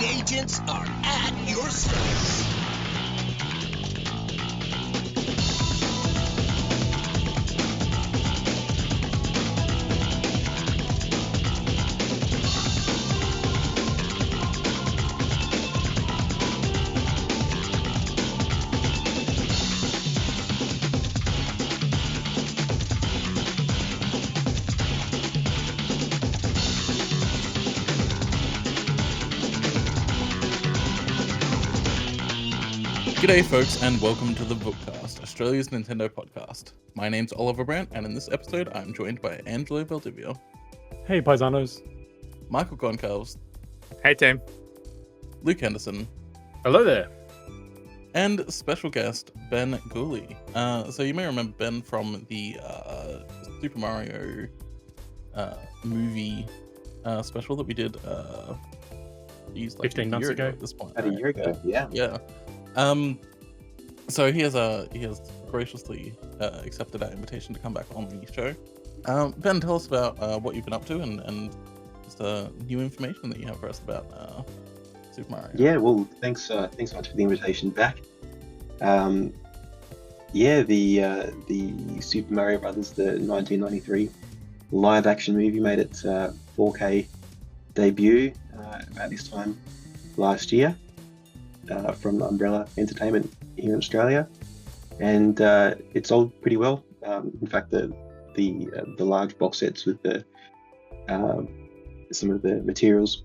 agents are at your service. G'day folks and welcome to the Vookcast, Australia's Nintendo podcast. My name's Oliver Brandt and in this episode I'm joined by Angelo Valdivia, Hey paisanos. Michael Goncalves, Hey team. Luke Henderson, Hello there. and special guest Ben Gooley. So you may remember Ben from the Super Mario movie special that we did 15 months ago at this point. About a year ago, yeah. Yeah. So he has graciously accepted our invitation to come back on the show. Ben, tell us about what you've been up to and just new information that you have for us about Super Mario. Yeah, well, thanks so much for the invitation back. The Super Mario Brothers, the 1993 live-action movie, made its 4K debut about this time last year from Umbrella Entertainment here in Australia, and it sold pretty well. In fact, the large box sets with the some of the materials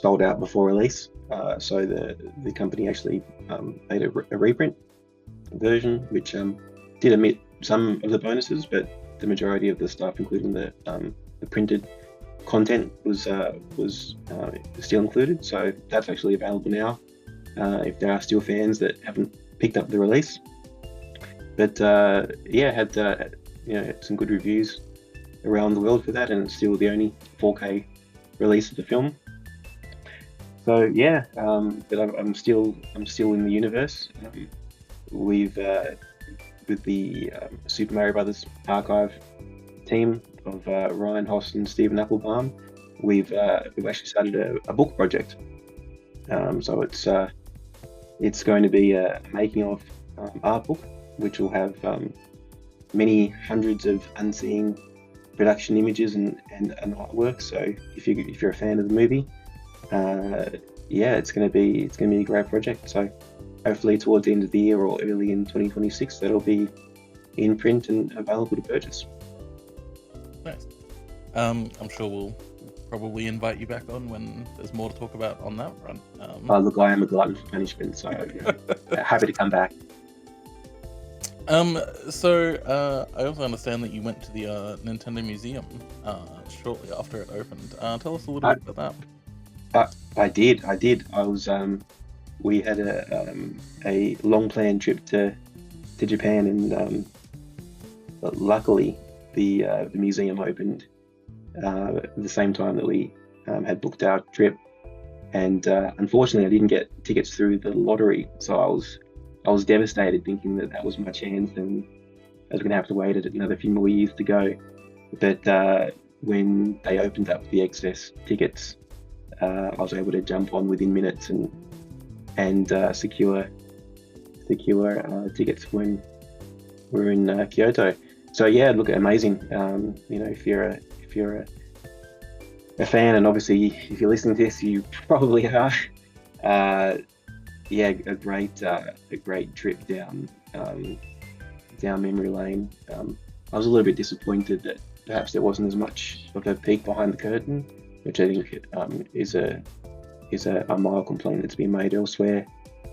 sold out before release. So the company actually made a reprint version, which did omit some of the bonuses, but the majority of the stuff, including the printed content, was still included. So that's actually available now, if there are still fans that haven't picked up the release. But had some good reviews around the world for that, and it's still the only 4K release of the film. So but I'm still in the universe. We've with the Super Mario Brothers archive team of Ryan Hoss and Stephen Applebaum, we've actually started a book project. So it's going to be a making of art book, which will have many hundreds of unseen production images and artwork. So if you're a fan of the movie, it's going to be a great project. So hopefully towards the end of the year or early in 2026, that'll be in print and available to purchase. Nice. I'm sure we'll probably invite you back on when there's more to talk about on that front. Look, I am a glutton for punishment, so happy to come back. So I also understand that you went to the Nintendo Museum shortly after it opened. Tell us a little bit about that. I did. I was. We had a long planned trip to Japan, and luckily the museum opened at the same time that we had booked our trip, and unfortunately I didn't get tickets through the lottery, so I was devastated, thinking that was my chance and I was going to have to wait another few more years to go. But when they opened up the excess tickets, I was able to jump on within minutes and secure tickets when we're in Kyoto. So yeah, look, amazing. If you're a fan, and obviously if you're listening to this, you probably are. A great trip down memory lane. I was a little bit disappointed that perhaps there wasn't as much of a peek behind the curtain, which I think is a mild complaint that's been made elsewhere.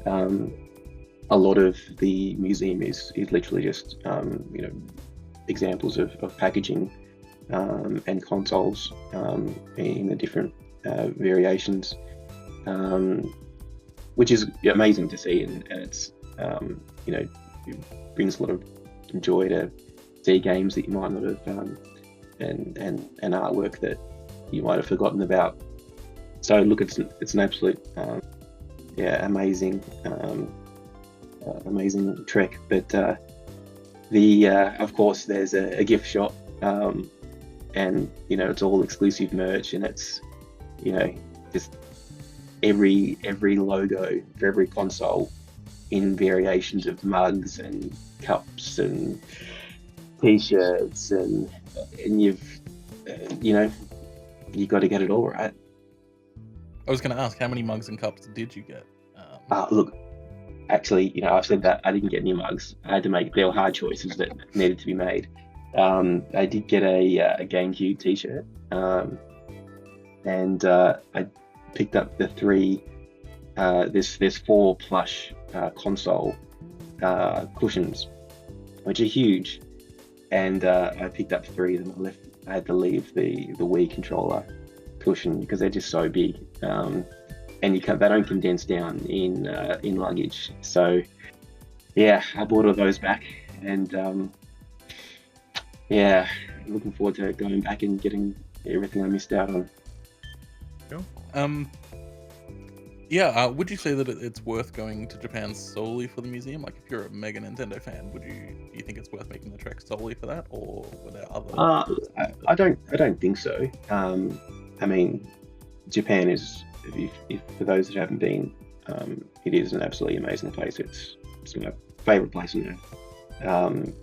A lot of the museum is literally just examples of packaging and consoles in the different variations, which is amazing to see, and it's it brings a lot of joy to see games that you might not have and artwork that you might have forgotten about. So look, it's an absolute amazing trek. But of course there's a gift shop, and it's all exclusive merch, and it's just every logo for every console in variations of mugs and cups and t-shirts, and you've got to get it all right. I was going to ask, how many mugs and cups did you get? Look, actually, I've said that I didn't get any mugs. I had to make, there were hard choices that needed to be made. I did get a GameCube t-shirt, and I picked up the 3. There's 4 plush console cushions, which are huge, and I picked up 3 of them. I had to leave the Wii controller cushion because they're just so big, and they don't condense down in luggage. So yeah, I bought all those back, and yeah, looking forward to going back and getting everything I missed out on. Cool. Would you say that it's worth going to Japan solely for the museum? Like, if you're a mega Nintendo fan, do you think it's worth making the trek solely for that, or were there other? I don't think so. I mean, Japan is, if for those that haven't been, it is an absolutely amazing place. It's my favorite place on earth.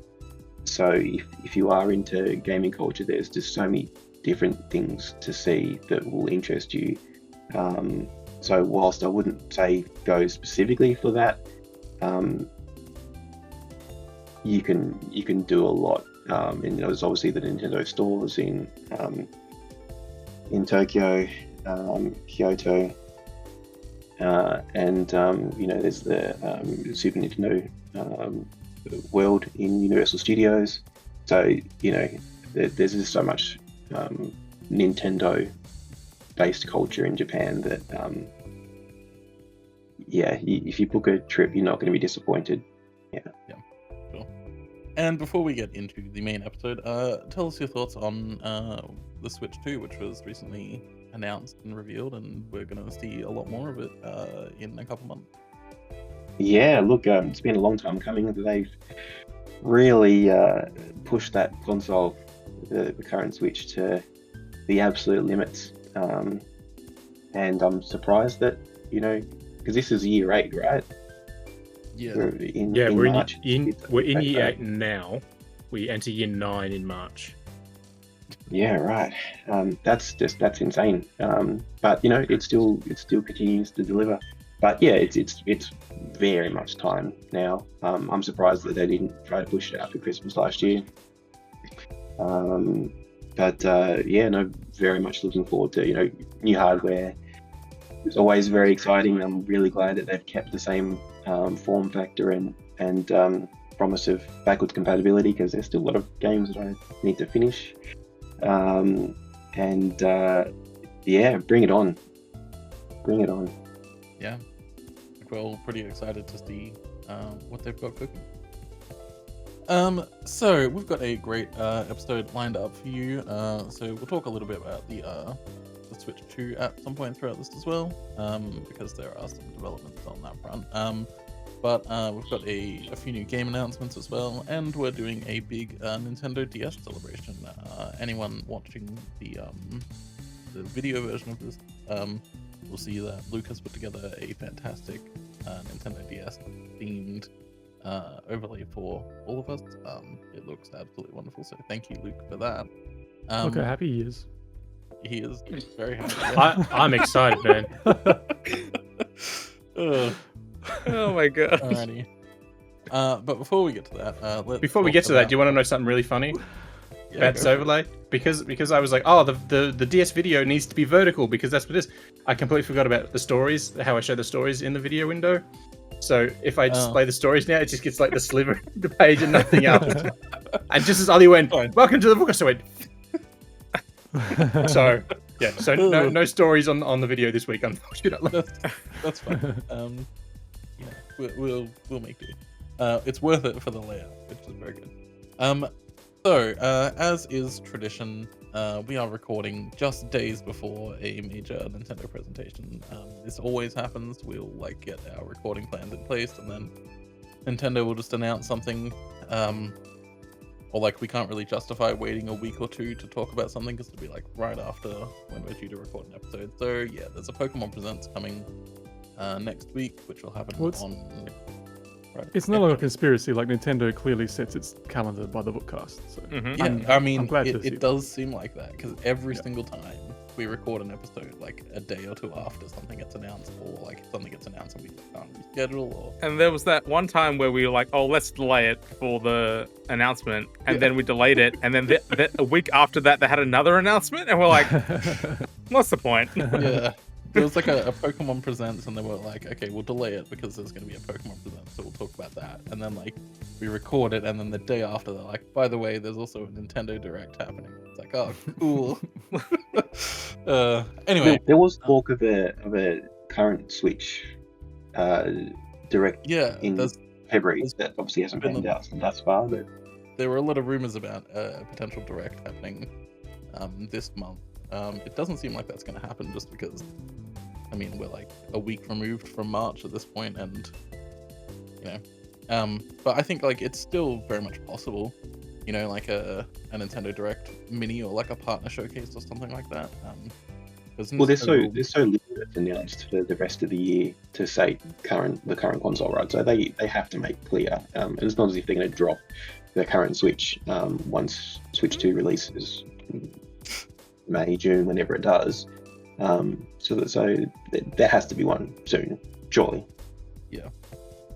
So if you are into gaming culture, there's just so many different things to see that will interest you. So whilst I wouldn't say go specifically for that, you can do a lot. And there's obviously the Nintendo stores in Tokyo, Kyoto, and there's the Super Nintendo world in Universal Studios. So there's just so much Nintendo based culture in Japan that if you book a trip, you're not going to be disappointed. Yeah, sure. And before we get into the main episode, tell us your thoughts on the Switch 2, which was recently announced and revealed, and we're going to see a lot more of it in a couple months. Yeah, look, it's been a long time coming. They've really pushed that console, the current Switch, to the absolute limits. And I'm surprised that, because this is year 8, right? Yeah. We're in March. We're in year 8 now. We enter year 9 in March. Yeah, right. That's insane. But it still continues to deliver. But yeah, it's very much time now. I'm surprised that they didn't try to push it out for Christmas last year. Very much looking forward to new hardware. It's always very exciting. I'm really glad that they've kept the same form factor and promise of backwards compatibility, because there's still a lot of games that I need to finish. Bring it on. Bring it on. Yeah, we're all pretty excited to see what they've got cooking. So we've got a great episode lined up for you. So we'll talk a little bit about the Switch 2 at some point throughout this as well, because there are some developments on that front. But we've got a few new game announcements as well, and we're doing a big Nintendo DS celebration. Anyone watching the video version of this will see that Luke has put together a fantastic Nintendo DS themed overlay for all of us. It looks absolutely wonderful, so thank you, Luke, for that. Look how happy he is. He is very happy. I'm excited, man. Oh my god. Alrighty. But before we get to that, Before we get to that, do you want to know something really funny about this overlay? Because I was like, oh, the DS video needs to be vertical because that's what it is. I completely forgot about the stories, how I show the stories in the video window. So if I display the stories now, it just gets like the sliver of the page and nothing else. And just as Ollie went, welcome to the Vookcast, I went. So yeah, so no stories on the video this week, unfortunately. That's fine. We'll make do. It's worth it for the layout, which is very good. So as is tradition, we are recording just days before a major Nintendo presentation. This always happens. We'll get our recording plans in place, and then Nintendo will just announce something or like we can't really justify waiting a week or two to talk about something because it'll be like right after when we're due to record an episode. So yeah, there's a Pokemon Presents coming next week, which will happen on. Right. It's no longer a conspiracy. Like Nintendo clearly sets its calendar by the Vookcast. So Yeah, I mean, it does seem like that because every single time we record an episode, like a day or two after something gets announced, or like something gets announced and we can't reschedule. Or And there was that one time where we were like, "Oh, let's delay it for the announcement," and then we delayed it, and then a week after that, they had another announcement, and we're like, "What's the point?" Yeah. There was like a Pokemon Presents, and they were like, okay, we'll delay it because there's going to be a Pokemon Presents, so we'll talk about that. And then like we record it, and then the day after, they're like, by the way, there's also a Nintendo Direct happening. It's like, oh, cool. Anyway, there was talk of a current Switch Direct in February that obviously hasn't panned out thus far. But there were a lot of rumors about a potential Direct happening this month. It doesn't seem like that's going to happen just because, I mean, we're like a week removed from March at this point, and but I think like it's still very much possible, like a Nintendo Direct mini or like a partner showcase or something like that. Well, there's so little that's announced for the rest of the year to say the current console, right? So they have to make clear, and it's not as if they're going to drop the current Switch once Switch 2 releases. May, June, whenever it does. So there has to be one soon, surely. Yeah.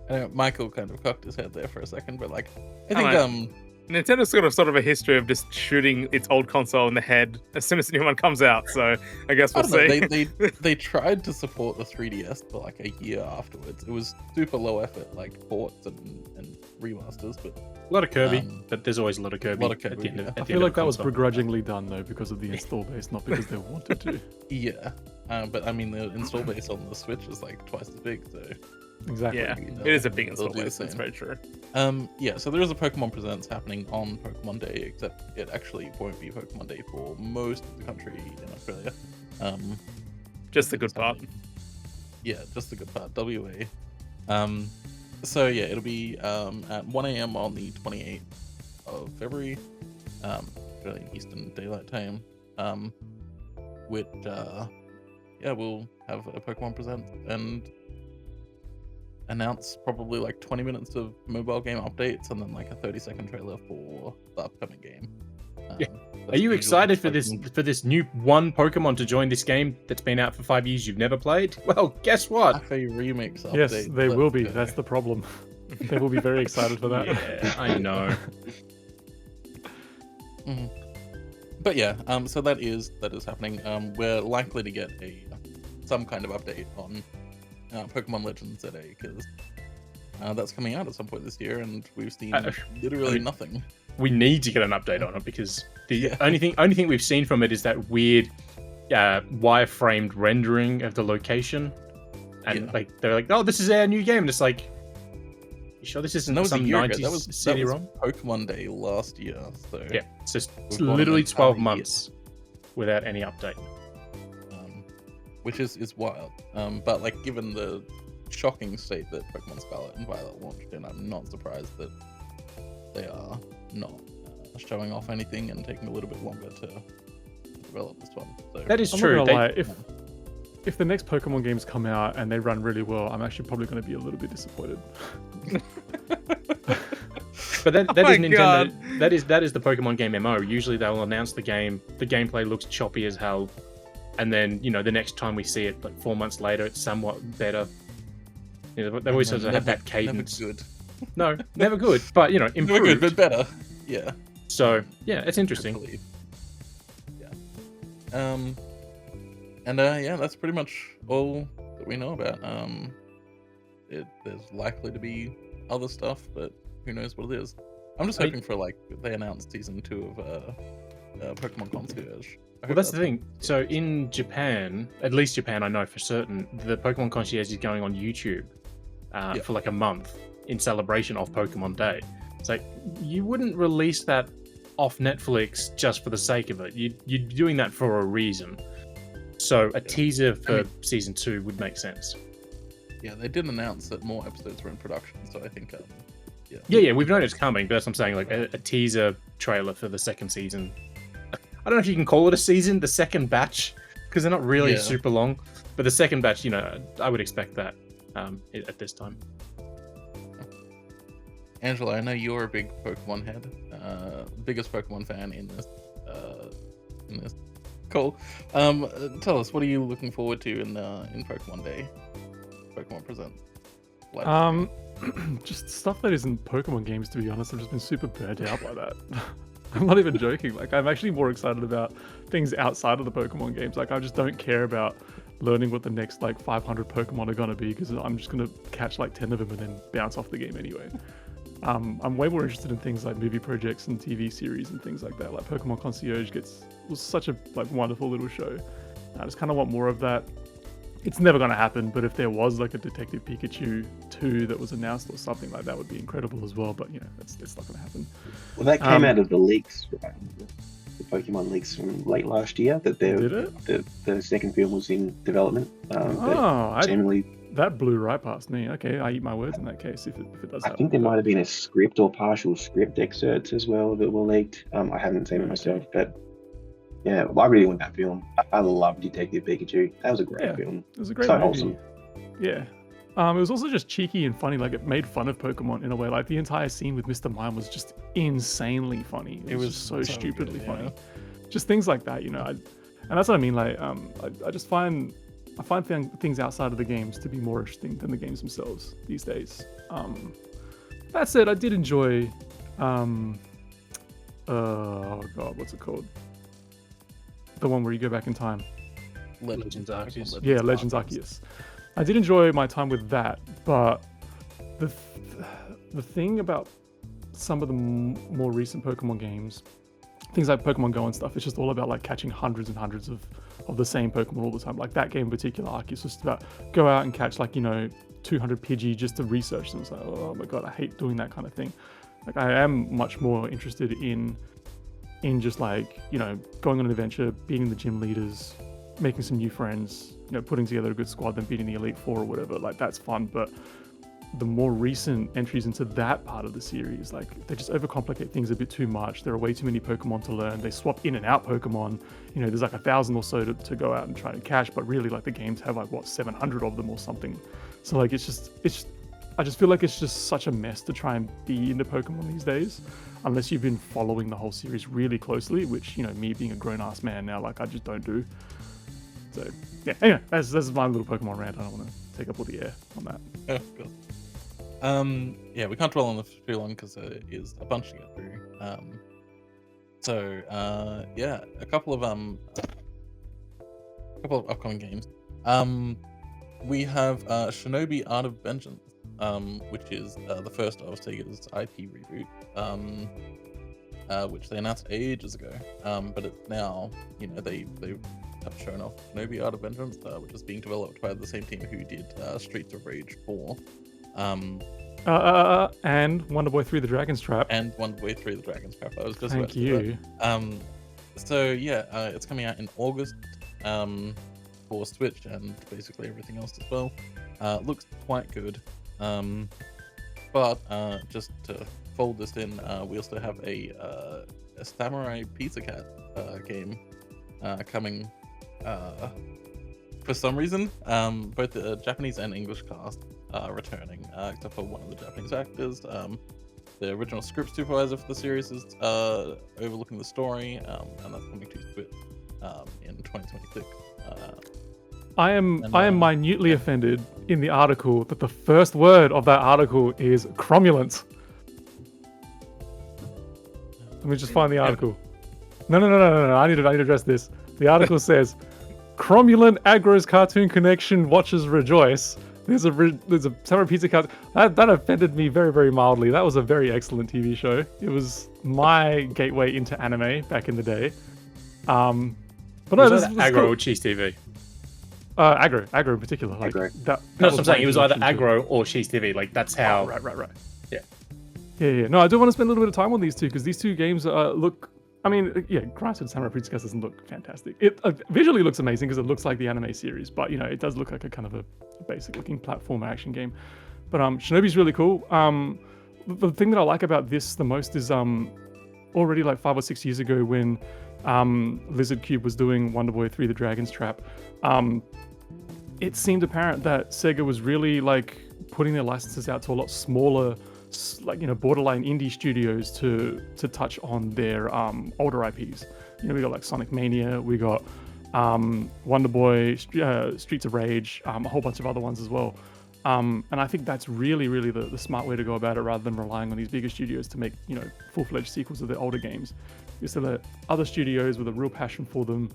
I know Michael kind of cocked his head there for a second, but like, I think Nintendo's got a sort of a history of just shooting its old console in the head as soon as the new one comes out. So I guess we'll see. They tried to support the 3DS for like a year afterwards. It was super low effort, like ports and remasters, but a lot of Kirby. But there's always a lot of Kirby. I feel like that was begrudgingly done though because of the install base, not because they wanted to. Yeah, but I mean the install base on the Switch is like twice as big, so. Exactly. Yeah, it is a big install base. That's very true. Yeah, so there is a Pokemon Presents happening on Pokemon Day, except it actually won't be Pokemon Day for most of the country in Australia. Just the good part. Yeah, just the good part. WA. So yeah, it'll be at 1 a.m. on the 28th of February, Australian Eastern Daylight Time. Which we'll have a Pokemon Present and announce probably like 20 minutes of mobile game updates and then like a 30-second trailer for the upcoming game. Are you excited for this new one Pokemon to join this game that's been out for 5 years you've never played? Well, guess what? Cafe remix update. Yes, they will be. That's the problem. They will be very excited for that. Yeah, I know. But yeah, so that is happening. We're likely to get some kind of update on Pokemon Legends ZA because that's coming out at some point this year, and we've seen literally nothing. We need to get an update on it because the only thing we've seen from it is that weird wireframed rendering of the location, and like they're like, "Oh, this is our new game," and it's like, "You sure this isn't some 90s that was CD-ROM?" Pokemon Day last year, so yeah, it's just literally 12 months without any update. Which is wild. But like given the shocking state that Pokemon Scarlet and Violet launched in, I'm not surprised that they are not showing off anything and taking a little bit longer to develop this one. So, that is I'm true. Not gonna lie. If the next Pokemon games come out and they run really well, I'm actually probably going to be a little bit disappointed. But that is Nintendo. That is the Pokemon game MO. Usually they'll announce the game. The gameplay looks choppy as hell. And then, the next time we see it, like 4 months later, it's somewhat better. They always have that cadence. Never good. No, never good. But, improved. Never good, but better. Yeah. So, yeah, it's interesting. Yeah. That's pretty much all that we know about. There's likely to be other stuff, but who knows what it is. I'm just hoping for, they announced season 2 of Pokemon Concierge. Well, that's the thing. So in Japan, at least Japan, I know for certain, the Pokemon Concierge is going on YouTube for like a month in celebration of Pokemon Day. It's like, you wouldn't release that off Netflix just for the sake of it. You're doing that for a reason. So a teaser for season 2 would make sense. Yeah, they did announce that more episodes were in production, so I think Yeah, we've known it's coming, but that's what I'm saying. Like a teaser trailer for the second season. I don't know if you can call it a season, the second batch, because they're not really super long. But the second batch, I would expect that at this time. Angelo, I know you're a big Pokemon head, biggest Pokemon fan in this. Cool. Tell us, what are you looking forward to in Pokemon Day? Pokemon Presents. Just stuff that isn't Pokemon games, to be honest. I've just been super burnt out by that. I'm not even joking. Like, I'm actually more excited about things outside of the Pokemon games. Like, I just don't care about learning what the next, 500 Pokemon are going to be, because I'm just going to catch, 10 of them and then bounce off the game anyway. I'm way more interested in things like movie projects and TV series and things like that. Like, Pokemon Concierge was such a, wonderful little show. I just kind of want more of that. It's never going to happen, but if there was a Detective Pikachu 2 that was announced or something like that would be incredible as well, but it's not going to happen. Well, that came out of the leaks, right? The Pokemon leaks from late last year, that the second film was in development. That blew right past me. Okay, I eat my words in that case if it does happen. I think there might have been a script or partial script excerpts as well that were leaked. I haven't seen it myself, but yeah, I really want that film. I love Detective Pikachu. That was a great film. It was a great movie. Wholesome. Yeah. It was also just cheeky and funny. Like, it made fun of Pokemon in a way. Like, the entire scene with Mr. Mime was just insanely funny. It was just so stupidly funny. Just things like that, and that's what I mean. Like, I just find things outside of the games to be more interesting than the games themselves these days. That said, I did enjoy. Oh God, what's it called? The one where you go back in time. Legends Arceus. Yeah, Legends Arceus. I did enjoy my time with that, but the thing about some of the more recent Pokemon games, things like Pokemon Go and stuff, it's just all about catching hundreds and hundreds of the same Pokemon all the time. Like, that game in particular, Arceus, was about go out and catch 200 Pidgey just to research them. It's like, oh my God, I hate doing that kind of thing. Like, I am much more interested in just going on an adventure, beating the gym leaders, making some new friends, putting together a good squad, then beating the Elite Four or whatever. Like, that's fun. But the more recent entries into that part of the series, they just overcomplicate things a bit too much. There are way too many Pokemon to learn. They swap in and out Pokemon. There's 1,000 or so to go out and try and catch, but really the games have 700 of them or something. So I just feel like it's just such a mess to try and be into Pokemon these days, unless you've been following the whole series really closely, which, me being a grown-ass man now, I just don't do. So, yeah, anyway, that's my little Pokemon rant. I don't want to take up all the air on that. Yeah, good. Yeah, we can't dwell on this for too long because there is a bunch to get through. Yeah, a couple of upcoming games. We have Shinobi Art of Vengeance, which is the first of Sega's IP reboot, which they announced ages ago. But it's now, they have shown off Shinobi Art of Vengeance, which is being developed by the same team who did Streets of Rage 4. And Wonder Boy 3: The Dragon's Trap. And Wonder Boy 3: The Dragon's Trap. I was just Thank you. So yeah, it's coming out in August for Switch and basically everything else as well. Looks quite good. But just to fold this in, we also have a Samurai Pizza Cat game coming. For some reason, both the Japanese and English cast are returning, except for one of the Japanese actors. The original script supervisor for the series is overlooking the story, and that's coming to Switch in 2026. I am minutely offended in the article that the first word of that article is cromulent. Let me just find the article. No. I need to address this. The article says, cromulent Agro's Cartoon Connection watchers rejoice. There's a Samurai Pizza Cat. That offended me very, very mildly. That was a very excellent TV show. It was my gateway into anime back in the day. But no, this is Agro or Cheese TV. Agro in particular. Agro. That no, that's what I'm saying. It was either Agro or Cheese TV. That's how. Oh, right. Yeah. No, I do want to spend a little bit of time on these two because these two games look. I mean, yeah, granted, Samurai Pizza Cat doesn't look fantastic. It visually looks amazing because it looks like the anime series, but it does look like a kind of a basic-looking platform action game. But Shinobi's really cool. the thing that I like about this the most is already like 5 or 6 years ago when Lizard Cube was doing Wonder Boy 3: The Dragon's Trap, it seemed apparent that Sega was really like putting their licenses out to a lot smaller, like, you know, borderline indie studios to touch on their older IPs. You know, we got like Sonic Mania, we got Wonder Boy, Streets of Rage, a whole bunch of other ones as well. And I think that's really, really the smart way to go about it, rather than relying on these bigger studios to make, you know, full-fledged sequels of their older games. Is to let other studios with a real passion for them,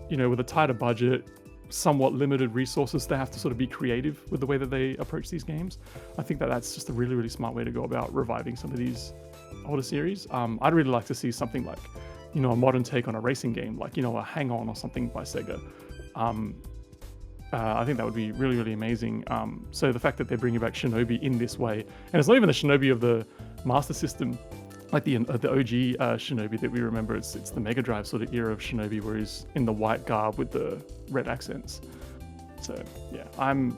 you know, with a tighter budget, somewhat limited resources, they have to sort of be creative with the way that they approach these games. I think that that's just a really, really smart way to go about reviving some of these older series. I'd really like to see something like, you know, a modern take on a racing game, like, you know, a Hang On or something by Sega. I think that would be really, really amazing. So the fact that they're bringing back Shinobi in this way, and it's not even the Shinobi of the Master System, like the OG Shinobi that we remember. It's the Mega Drive sort of era of Shinobi, where he's in the white garb with the red accents. So yeah, I'm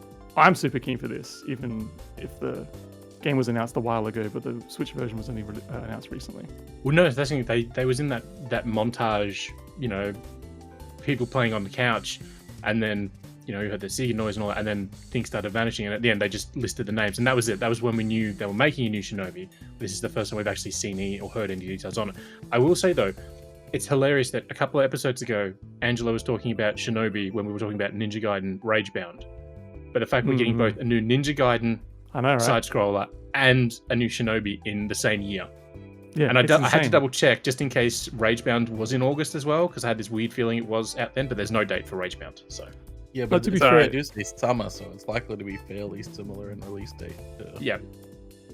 super keen for this, even if the game was announced a while ago, but the Switch version was only announced recently. Well, no, that's the thing. They was in that montage, you know, people playing on the couch, and then, you know, you heard the Sega noise and all that, and then things started vanishing, and at the end they just listed the names, and that was it. That was when we knew they were making a new Shinobi. This is the first time we've actually seen any or heard any details on it. I will say though, it's hilarious that a couple of episodes ago, Angelo was talking about Shinobi when we were talking about Ninja Gaiden Ragebound. But the fact we're getting both a new Ninja Gaiden side scroller and a new Shinobi in the same year. Yeah, and I had to double check just in case Ragebound was in August as well, because I had this weird feeling it was out then, but there's no date for Ragebound. So yeah, but to be fair, fair, it is summer, so it's likely to be fairly similar in release date. Yeah.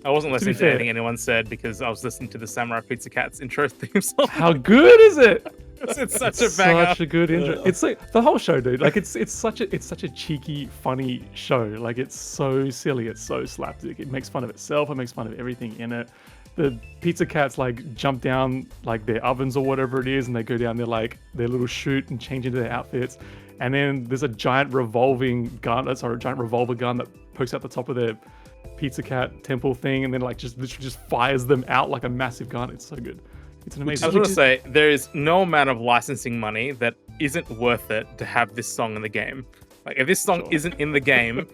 I wasn't listening to anything anyone said because I was listening to the Samurai Pizza Cat's intro theme song. How good is it? It's such a banger. Such a good intro. It's like the whole show, dude. Like it's such a cheeky, funny show. Like it's so silly. It's so slapstick. It makes fun of itself. It makes fun of everything in it. The Pizza Cats like jump down like their ovens or whatever it is, and they go down their like their little chute and change into their outfits. And then there's a giant revolver gun that pokes out the top of their Pizza Cat temple thing, and then like just literally just fires them out like a massive gun. It's so good. It's an amazing. I was going to say, there is no amount of licensing money that isn't worth it to have this song in the game. Like, if this song isn't in the game,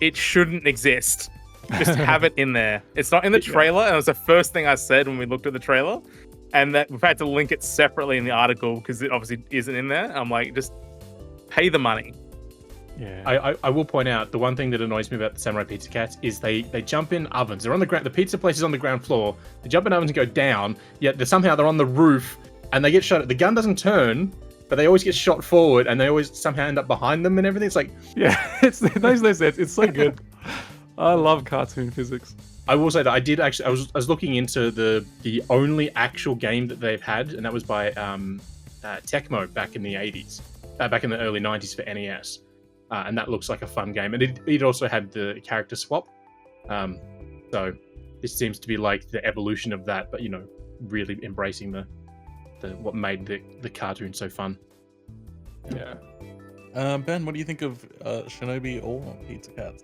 it shouldn't exist. Just have it in there. It's not in the trailer, and it was the first thing I said when we looked at the trailer, and that we've had to link it separately in the article because it obviously isn't in there. I'm like, just pay the money. Yeah. I will point out the one thing that annoys me about the Samurai Pizza Cats is they jump in ovens. They're on the ground. The pizza place is on the ground floor. They jump in ovens and go down. Yet somehow they're on the roof and they get shot at. The gun doesn't turn, but they always get shot forward and they always somehow end up behind them and everything. It's like, yeah, it makes no sense. It's so good. I love cartoon physics. I will say that I did actually. I was looking into the only actual game that they've had, and that was by Tecmo back in the 80s, back in the early 90s for NES. And that looks like a fun game. And it also had the character swap. So this seems to be like the evolution of that, but, you know, really embracing the what made the cartoon so fun. Yeah. Ben, what do you think of Shinobi or Pizza Cats?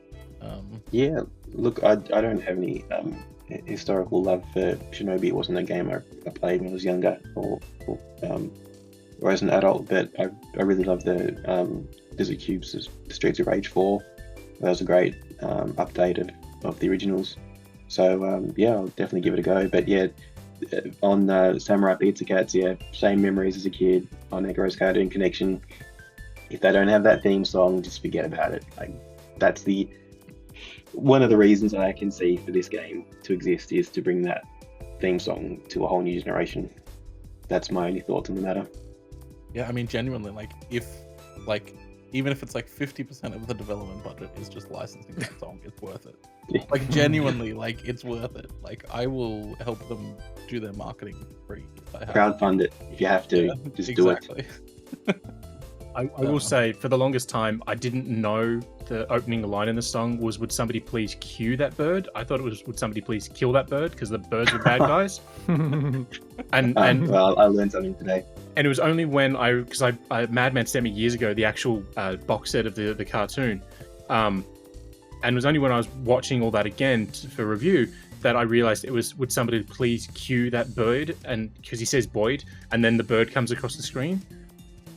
Yeah, look, I don't have any historical love for Shinobi. It wasn't a game I played when I was younger or as an adult, but I really love the Lizard Cube's Streets of Rage 4. That was a great update of the originals. So yeah, I'll definitely give it a go. But yeah, on Samurai Pizza Cats, yeah, same memories as a kid on Eggro's Cartoon Connection. If they don't have that theme song, just forget about it. Like, that's one of the reasons I can see for this game to exist is to bring that theme song to a whole new generation. That's my only thoughts on the matter. Yeah, I mean, genuinely, even if it's like 50% of the development budget is just licensing that song, it's worth it. Yeah. Like, genuinely, like, it's worth it. Like, I will help them do their marketing for free if I have Crowdfund it if you have to. Just do it. I will say, for the longest time, I didn't know the opening line in the song was, would somebody please cue that bird? I thought it was, would somebody please kill that bird? Because the birds were bad guys. and well, I learned something today. And it was only when because Madman sent me years ago the actual box set of the cartoon. And it was only when I was watching all that again for review that I realized it was, would somebody please cue that bird, and because he says Boyd, and then the bird comes across the screen.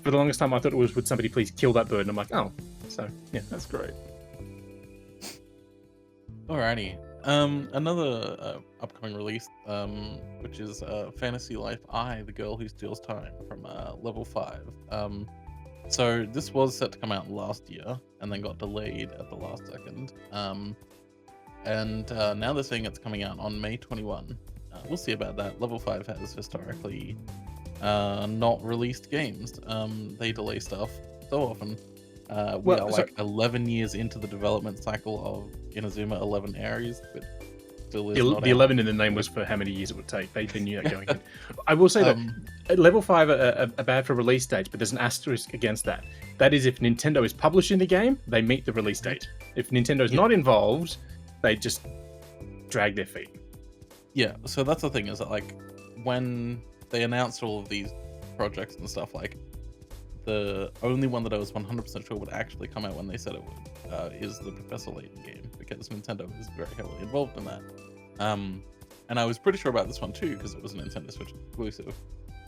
For the longest time, I thought it was, would somebody please kill that bird, and I'm like, oh, so yeah, That's great. Alrighty. Another upcoming release, which is Fantasy Life I, the Girl Who Steals Time from Level 5. So this was set to come out last year and then got delayed at the last second. And now they're saying it's coming out on May 21. We'll see about that. Level 5 has historically not released games. They delay stuff so often. We are like 11 years into the development cycle of Inazuma 11 Aries, but still is not the out. 11 in the name was for how many years it would take. They knew that going in. I will say that at Level 5 are bad for release dates, but there's an asterisk against that. That is, if Nintendo is publishing the game, they meet the release date. If Nintendo's not involved, they just drag their feet. Yeah, so that's the thing, is that like when they announced all of these projects and stuff, like the only one that I was 100% sure would actually come out when they said it would is the Professor Layton game, because Nintendo is very heavily involved in that. And I was pretty sure about this one too, because it was a Nintendo Switch exclusive.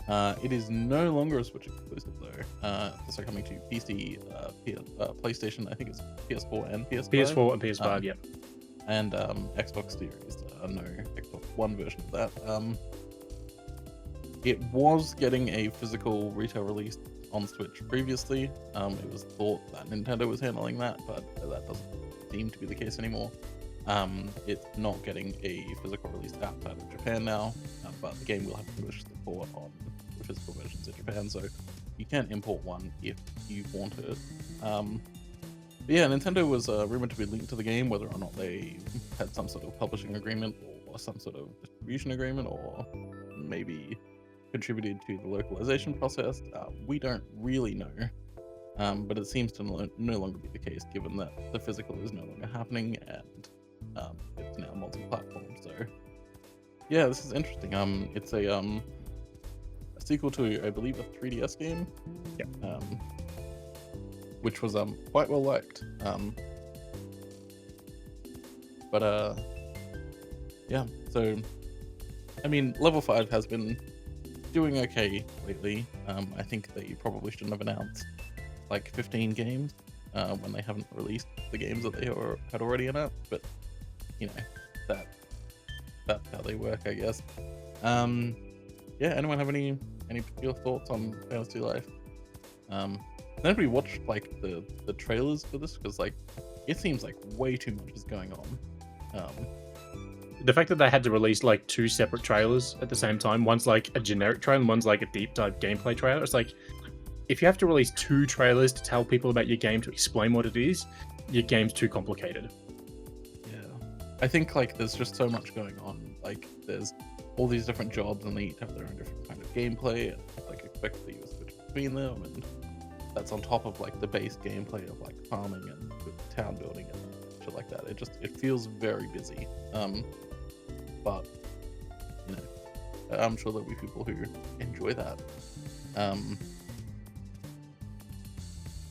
It is no longer a Switch exclusive though. It's coming to PC, PlayStation, I think it's PS4 and PS5. PS4 and PS5, yeah. And Xbox Series. No Xbox One version of that. It was getting a physical retail release on Switch previously. It was thought that Nintendo was handling that, but that doesn't seem to be the case anymore. It's not getting a physical release outside of Japan now, but the game will have English support on the physical versions in Japan, so you can import one if you want it. But yeah, Nintendo was rumored to be linked to the game, whether or not they had some sort of publishing agreement or some sort of distribution agreement, or maybe contributed to the localization process. We don't really know, but it seems to no longer be the case, given that the physical is no longer happening and it's now multi-platform. So yeah, this is interesting. It's a sequel to, I believe, a 3DS game. Yep. Which was quite well liked. But yeah, so I mean, Level 5 has been doing okay lately. I think they probably shouldn't have announced like 15 games when they haven't released the games that they had already announced, but you know, that's how they work, I guess. Yeah, anyone have any particular thoughts on Fantasy Life? Nobody watched like the trailers for this, because like it seems like way too much is going on. The fact that they had to release like 2 separate trailers at the same time, one's like a generic trailer and one's like a deep dive gameplay trailer. It's like, if you have to release 2 trailers to tell people about your game, to explain what it is, your game's too complicated. Yeah, I think like there's just so much going on. Like there's all these different jobs and they each have their own different kind of gameplay, and like expect that you switch between them, and that's on top of like the base gameplay of like farming and town building and shit like that. It feels very busy. But you know, I'm sure there'll be people who enjoy that.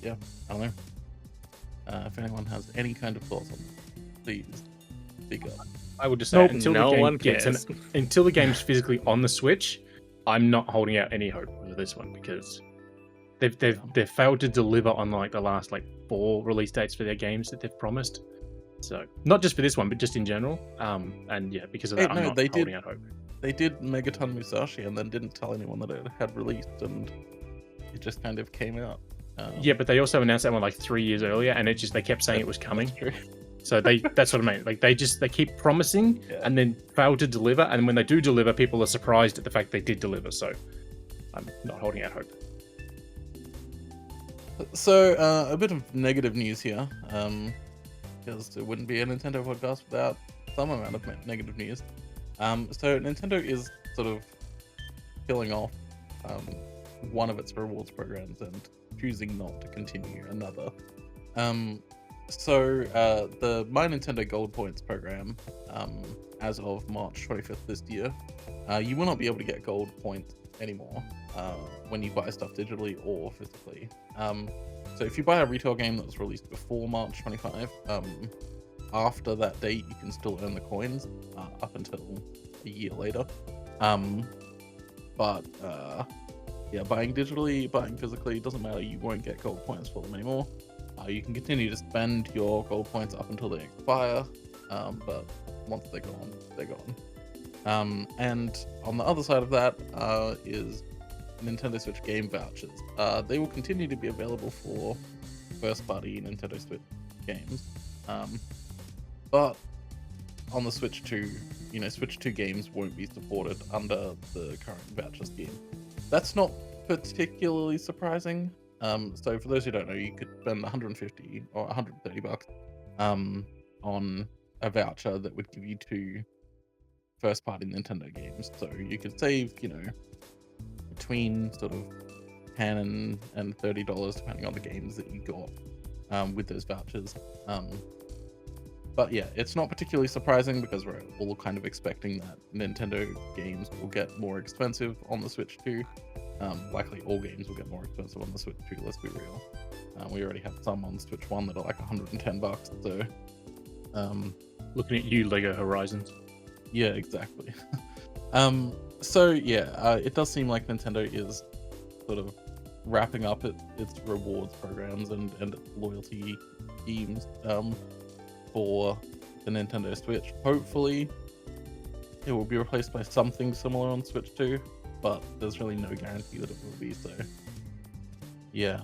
Yeah, I don't know. If anyone has any kind of thoughts on it, please speak up. I would just say, until no the game one gets cares. until the game's physically on the Switch, I'm not holding out any hope for this one, because they've failed to deliver on like the last like 4 release dates for their games that they've promised. So not just for this one, but just in general. And yeah, because of that, I'm not holding out hope. They did Megaton Musashi and then didn't tell anyone that it had released, and it just kind of came out. Yeah, but they also announced that one like 3 years earlier, and they kept saying it was coming. That's true. So that's what I mean. Like they keep promising and then fail to deliver, and when they do deliver, people are surprised at the fact they did deliver. So I'm not holding out hope. So a bit of negative news here, because it wouldn't be a Nintendo podcast without some amount of negative news. So Nintendo is sort of killing off one of its rewards programs and choosing not to continue another. So the My Nintendo Gold Points program, as of March 25th this year, you will not be able to get gold points anymore when you buy stuff digitally or physically. So if you buy a retail game that was released before March 25, after that date, you can still earn the coins up until a year later. But yeah, buying digitally, buying physically, doesn't matter. You won't get gold points for them anymore. You can continue to spend your gold points up until they expire, but once they're gone, they're gone. And on the other side of that is Nintendo Switch game vouchers. They will continue to be available for first-party Nintendo Switch games, but on the Switch 2, Switch 2 games won't be supported under the current voucher scheme. That's not particularly surprising. So for those who don't know, you could spend 150 or 130 bucks on a voucher that would give you 2 first-party Nintendo games. So you could save, between sort of $10 and $30 depending on the games that you got with those vouchers. But yeah, it's not particularly surprising because we're all kind of expecting that Nintendo games will get more expensive on the Switch 2. Likely all games will get more expensive on the Switch 2, let's be real. We already have some on Switch 1 that are like 110 bucks, so... Looking at you, Lego Horizons. Yeah, exactly. So yeah, it does seem like Nintendo is sort of wrapping up its rewards programs and loyalty schemes for the Nintendo Switch. Hopefully, it will be replaced by something similar on Switch 2, but there's really no guarantee that it will be, so yeah.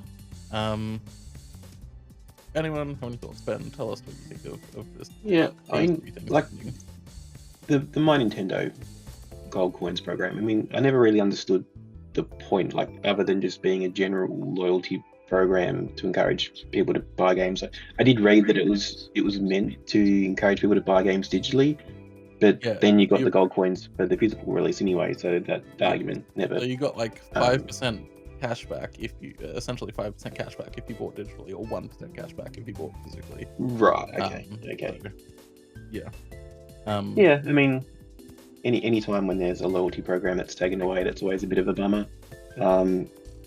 Anyone have any thoughts? Ben, tell us what you think of this. Yeah, I mean, like the My Nintendo Gold Coins program. I mean, I never really understood the point, like other than just being a general loyalty program to encourage people to buy games. I did read that it was meant to encourage people to buy games digitally, but Yeah, then you got the gold coins for the physical release anyway, so that argument never. So you got like 5% cashback if you essentially 5% cashback if you bought digitally, or 1% cashback if you bought physically. Right. Okay. Okay. So, yeah. Yeah. I mean, any time when there's a loyalty program that's taken away, that's always a bit of a bummer.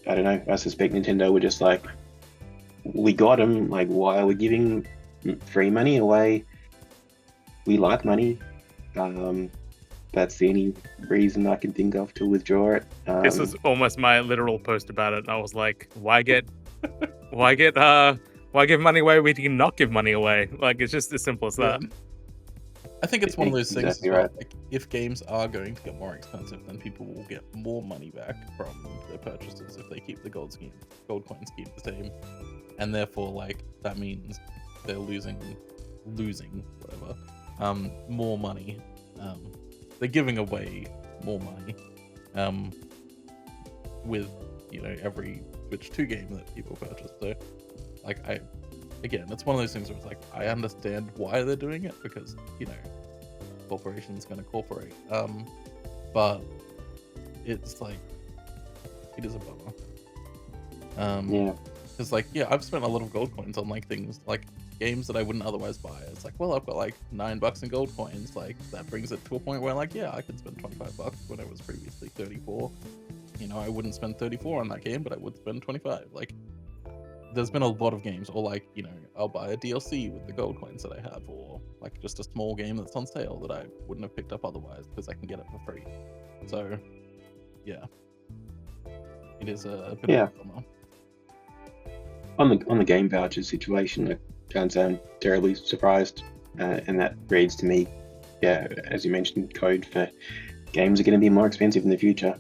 I don't know. I suspect Nintendo were just like, we got them. Like, why are we giving free money away? We like money. That's the only reason I can think of to withdraw it. This was almost my literal post about it. I was like, why give money away when you can not give money away? Like, it's just as simple as that. I think it's one of those things. Exactly right. Like, if games are going to get more expensive, then people will get more money back from their purchases if they keep the gold coin scheme the same, and therefore, like, that means they're losing whatever, more money. They're giving away more money with every Switch 2 game that people purchase. So, like, again, it's one of those things where it's like, I understand why they're doing it because corporation's going to corporate, but it's like, it is a bummer. Yeah. Because like, yeah, I've spent a lot of gold coins on like things like games that I wouldn't otherwise buy. It's like, well, I've got like $9 in gold coins. Like, that brings it to a point where like, yeah, I can spend 25 bucks when it was previously 34. I wouldn't spend 34 on that game, but I would spend 25. Like, there's been a lot of games, or like, I'll buy a DLC with the gold coins that I have, or like just a small game that's on sale that I wouldn't have picked up otherwise because I can get it for free. So, yeah, it is a bit of a bummer. On the game voucher situation, I can't say I'm terribly surprised, and that reads to me, yeah, as you mentioned, code for games are going to be more expensive in the future.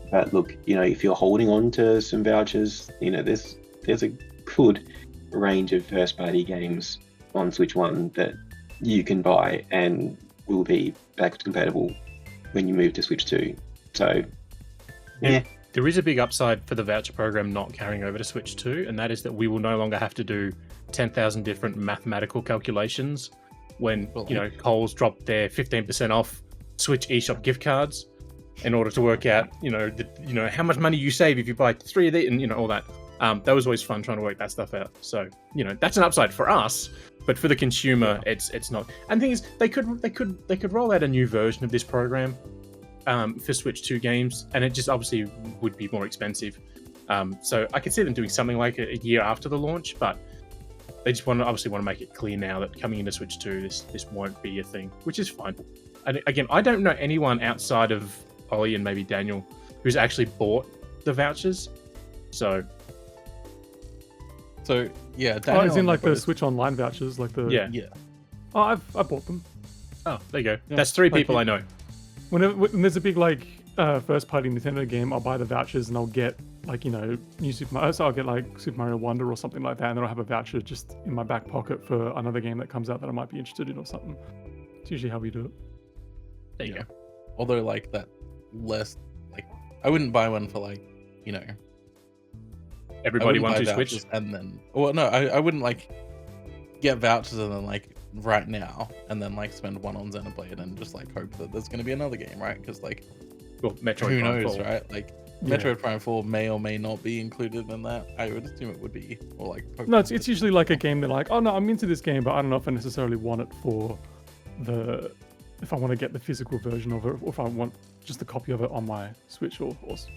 But look, if you're holding on to some vouchers, there's a good range of first-party games on Switch 1 that you can buy and will be backwards compatible when you move to Switch 2. So, yeah. There is a big upside for the voucher program not carrying over to Switch 2, and that is that we will no longer have to do 10,000 different mathematical calculations when, Kohl's dropped their 15% off Switch eShop gift cards in order to work out, how much money you save if you buy 3 of these and, all that. That was always fun trying to work that stuff out. So, that's an upside for us, but for the consumer, it's not. And the thing is, they could roll out a new version of this program for Switch 2 games, and it just obviously would be more expensive. So I could see them doing something like a year after the launch, but they just obviously want to make it clear now that coming into Switch 2, this won't be a thing, which is fine. And again, I don't know anyone outside of Ollie and maybe Daniel who's actually bought the vouchers. So yeah, Oh, Daniel as in and like the both- Switch Online vouchers, like the yeah. Oh, I bought them. Oh, there you go. Yeah. That's 3 Like people you- I know. When there's a big like first party Nintendo game, I'll buy the vouchers and I'll get like new Super Mario. So I'll get like Super Mario Wonder or something like that, and then I'll have a voucher just in my back pocket for another game that comes out that I might be interested in or something. It's usually how we do it. There you go. Although like that less like I wouldn't buy one for like I Everybody wouldn't want buy to vouchers Switch? and then I wouldn't like get vouchers and then like right now and then like spend one on Xenoblade and just like hope that there's going to be another game, right? Because like Well, Metroid who Prime knows, 4. right? Like Yeah. Metroid Prime 4 may or may not be included in that. I would assume it would be, or like No, it's Pokemon. usually like a game that like, oh no, I'm into this game, but I don't know if I necessarily want it for if I want to get the physical version of it, or if I want just a copy of it on my Switch, or it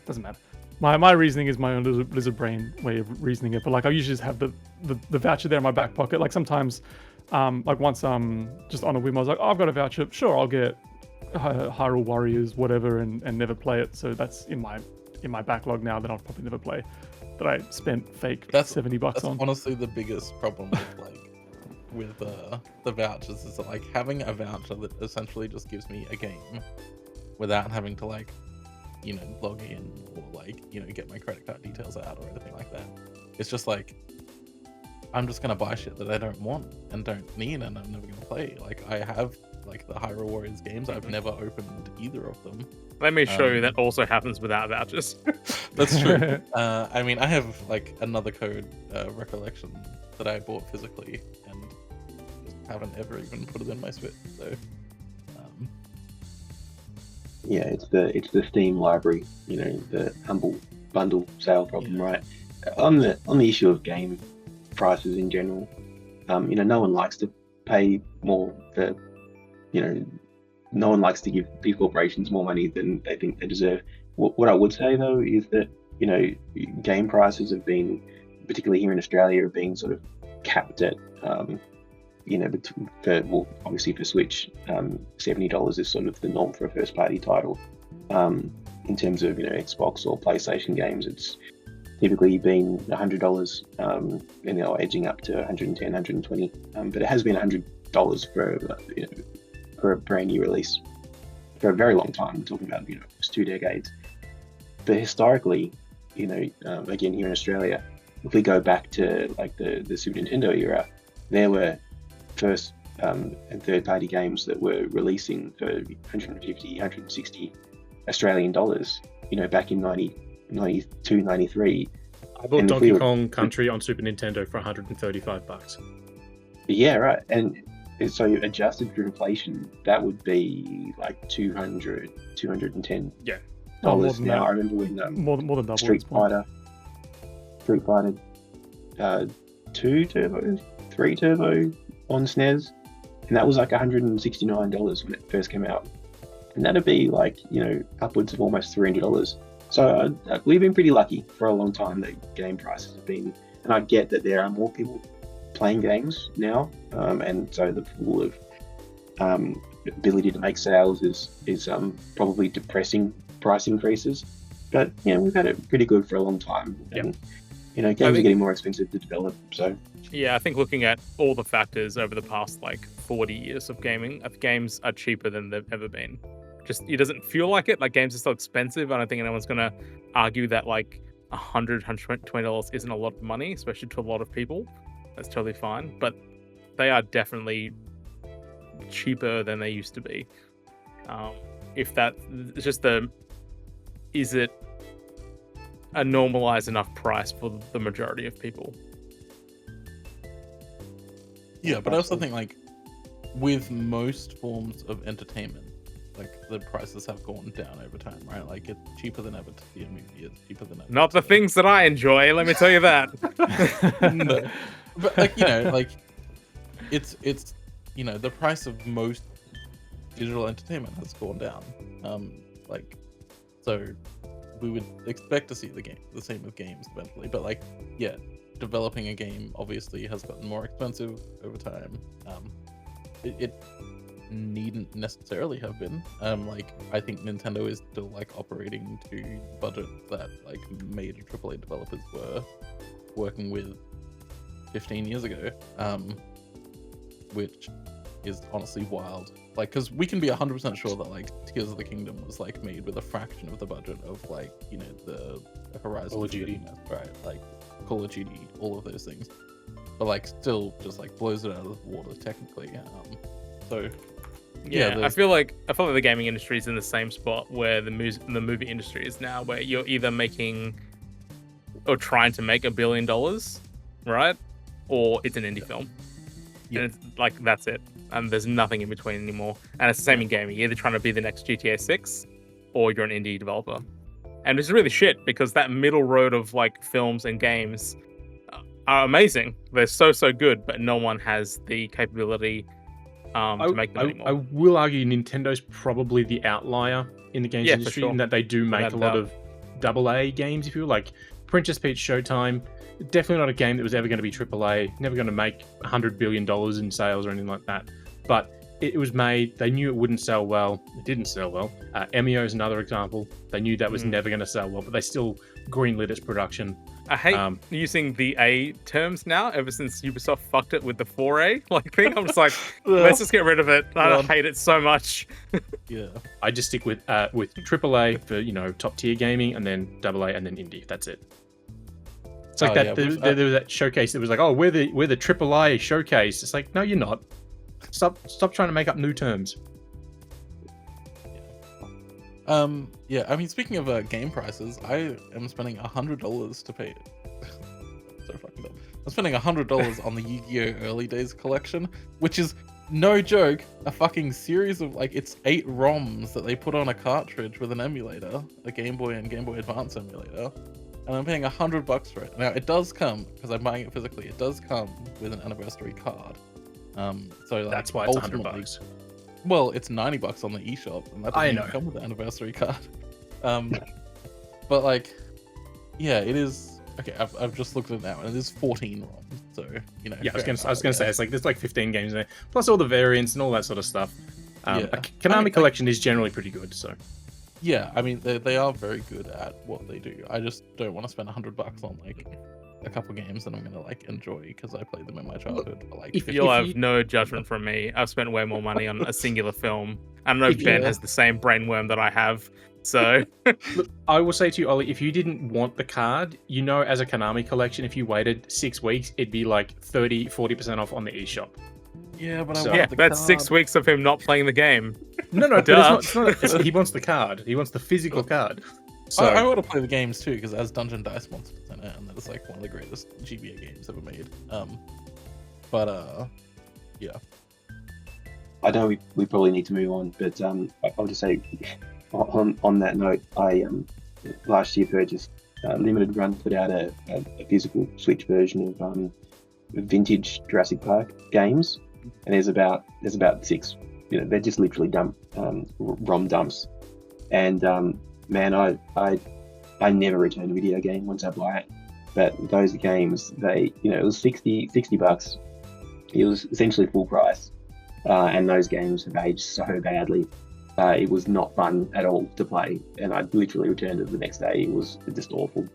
doesn't matter. My reasoning is my own lizard brain way of reasoning it, but like I usually just have the voucher there in my back pocket. Like sometimes, like once just on a whim, I was like, oh, I've got a voucher, sure, I'll get Hyrule Warriors, whatever, and never play it. So that's in my backlog now that I'll probably never play. That I spent fake $70 That's on. honestly the biggest problem with the vouchers is that like having a voucher that essentially just gives me a game without having to like log in or like get my credit card details out or anything like that. It's just like I'm just gonna buy shit that I don't want and don't need and I'm never gonna play. Like I have like the Hyrule Warriors games, I've never opened either of them. Let me show you that also happens without vouchers. That's true. I mean, I have like another code recollection that I bought physically and just haven't ever even put it in my Switch. So Yeah, it's the Steam library, the humble bundle sale problem, right? On the issue of game prices in general, no one likes to pay more for, no one likes to give big corporations more money than they think they deserve. What I would say though is that game prices have been, particularly here in Australia, have been sort of capped at obviously for Switch, $70 is sort of the norm for a first party title. In terms of Xbox or PlayStation games, it's typically been $100, edging up to 110, 120. But it has been $100 for a brand new release for a very long time. We're talking about it's 2 decades. But historically, again here in Australia, if we go back to like the Super Nintendo era, there were first and third party games that were releasing for 150, 160 Australian dollars, back in 92, 93. I bought And if Donkey we were- Kong Country on Super Nintendo for $135. Yeah, right. And so adjusted for inflation, that would be like 200, 210 Yeah. Oh, more dollars than now. that. I remember when more than double. at Street this point. Fighter 2 Turbo, 3 Turbo on SNES, and that was like $169 when it first came out, and that'd be like upwards of almost $300. So we've been pretty lucky for a long time that game prices have been, and I get that there are more people playing games now, and so the pool of ability to make sales is probably depressing price increases. But we've had it pretty good for a long time. And, games are getting more expensive to develop. So Yeah, I think looking at all the factors over the past 40 years of gaming, games are cheaper than they've ever been. Just it doesn't feel like it. Like games are so expensive. I don't think anyone's gonna argue that $120 isn't a lot of money, especially to a lot of people. That's totally fine. But they are definitely cheaper than they used to be. If that, it's just is it a normalized enough price for the majority of people? yeah, but I also think with most forms of entertainment, the prices have gone down over time, right? Like it's cheaper than ever to see a movie. It's cheaper than ever. Not the things that I enjoy, let me tell you that. No. But it's the price of most digital entertainment has gone down. So we would expect to see the same with games eventually. But developing a game obviously has gotten more expensive over time. It needn't necessarily have been. Like I think Nintendo is still like operating to budget that like major AAA developers were working with 15 years ago, which is honestly wild. Like, because we can be 100% sure that like Tears of the Kingdom was like made with a fraction of the budget of like, you know, the Horizon, Call of Duty, right? Like Call of Duty, all of those things, but like still just like blows it out of the water technically. So yeah, I feel like the gaming industry is in the same spot where the movie industry is now, where you're either making or trying to make $1 billion, right? Or it's an indie film. Yeah. And it's like, that's it. And there's nothing in between anymore. And it's the same in gaming. You're either trying to be the next GTA 6 or you're an indie developer. And it's really shit because that middle road of like films and games are amazing. They're so good, but no one has the capability to make them anymore. I will argue Nintendo's probably the outlier in the games industry in that they do make a lot of AA games, if you will, like Princess Peach Showtime. Definitely not a game that was ever going to be AAA, never going to make $100 billion in sales or anything like that. But it was made, they knew it wouldn't sell well. It didn't sell well. Emio is another example. They knew that was never going to sell well, but they still greenlit its production. I hate using the A terms now, ever since Ubisoft fucked it with the 4A like thing. I'm just like, let's just get rid of it. I hate it so much. Yeah. I just stick with AAA for, you know, top tier gaming, and then AA and then indie. That's it. It's like there was that showcase that was like, oh, we're the AAA showcase. It's like, no, you're not. Stop trying to make up new terms. Yeah, I mean, speaking of game prices, I am spending $100 to pay. So fucking dumb. I'm spending $100 on the Yu-Gi-Oh! Early Days collection, which is no joke, a fucking series of like, it's 8 ROMs that they put on a cartridge with an emulator, a Game Boy and Game Boy Advance emulator. And I'm paying $100 for it. Now it does come, because I'm buying it physically, it does come with an anniversary card. So like, that's why it's $100. Well, it's $90 on the eShop, and that doesn't even come with the anniversary card. But like, yeah, it is okay. I've just looked at it now, and it is 14 ROMs. So you know. Yeah, I was gonna say it's like there's like 15 games in there, plus all the variants and all that sort of stuff. Yeah. A Konami collection is generally pretty good. So. Yeah, I mean they are very good at what they do. I just don't want to spend $100 on like a couple games that I'm gonna like enjoy because I played them in my childhood. But, like, you'll have no judgment from me. I've spent way more money on a singular film. I know Ben has the same brainworm that I have. So look, I will say to you, Ollie, if you didn't want the card, you know, as a Konami collection, if you waited 6 weeks, it'd be like 40% off on the eShop. Yeah, but that's card. 6 weeks of him not playing the game. No, but it's not he wants the card. He wants the physical card. So I want to play the games too, because as Dungeon Dice Monsters in it, and that is like one of the greatest GBA games ever made. Yeah. I know we probably need to move on, but I'll just say on that note, I last year purchased Limited Run put out a physical Switch version of vintage Jurassic Park games, and there's about 6. You know, they're just literally ROM dumps, and man, I never return a video game once I buy it. But those games, it was $60. It was essentially full price, and those games have aged so badly. It was not fun at all to play, and I literally returned it the next day. It was just awful.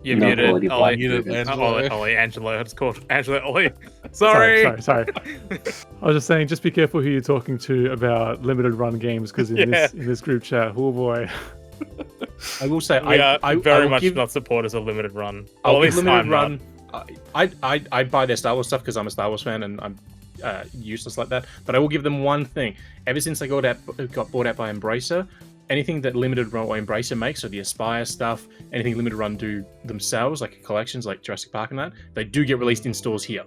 You muted Ollie. Angelo. It's called Angelo Ollie. Sorry. Sorry. I was just saying, just be careful who you're talking to about limited run games, because in this group chat, oh boy. I will say, I very much not supporters of limited run. I'll give limited run. I buy their Star Wars stuff because I'm a Star Wars fan and I'm useless like that. But I will give them one thing. Ever since they got bought out by Embracer, anything that Limited Run or Embracer makes, so the Aspire stuff, anything Limited Run do themselves, like collections like Jurassic Park and that, they do get released in stores here.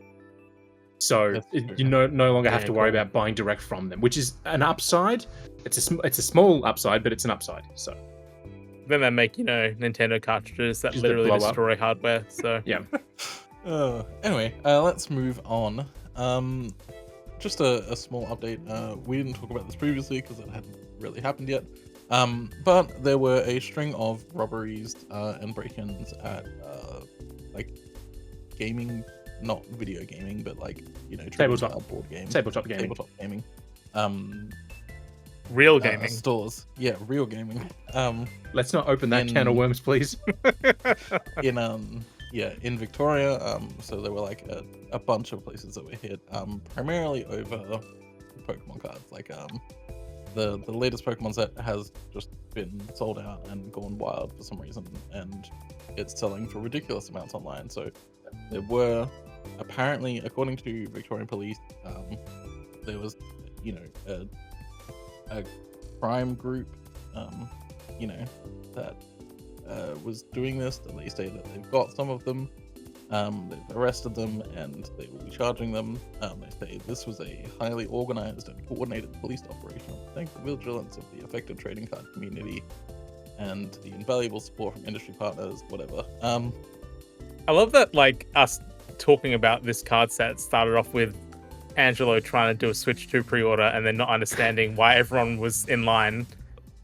So you no longer have to worry about buying direct from them, which is an upside. It's a small upside, but it's an upside. So then they make Nintendo cartridges that literally destroy hardware. So yeah. Anyway, let's move on. Just a small update. We didn't talk about this previously because it hadn't really happened yet. But there were a string of robberies and break-ins at like gaming, not video gaming, but like Tabletop. board games, Tabletop gaming. tabletop gaming, Real gaming. stores. Yeah, real gaming. Let's not open that can of worms, please. in Victoria, so there were like a bunch of places that were hit, primarily over Pokemon cards. Like the latest Pokemon set has just been sold out and gone wild for some reason, and it's selling for ridiculous amounts online. So there were apparently, according to Victorian police, there was a crime group that was doing this, and they say that they've got some of them, they've arrested them, and they will be charging them. They say this was a highly organized and coordinated police operation. Thank the vigilance of the affected trading card community and the invaluable support from industry partners, whatever. I love that, like, us talking about this card set started off with Angelo trying to do a Switch 2 pre-order and then not understanding why everyone was in line.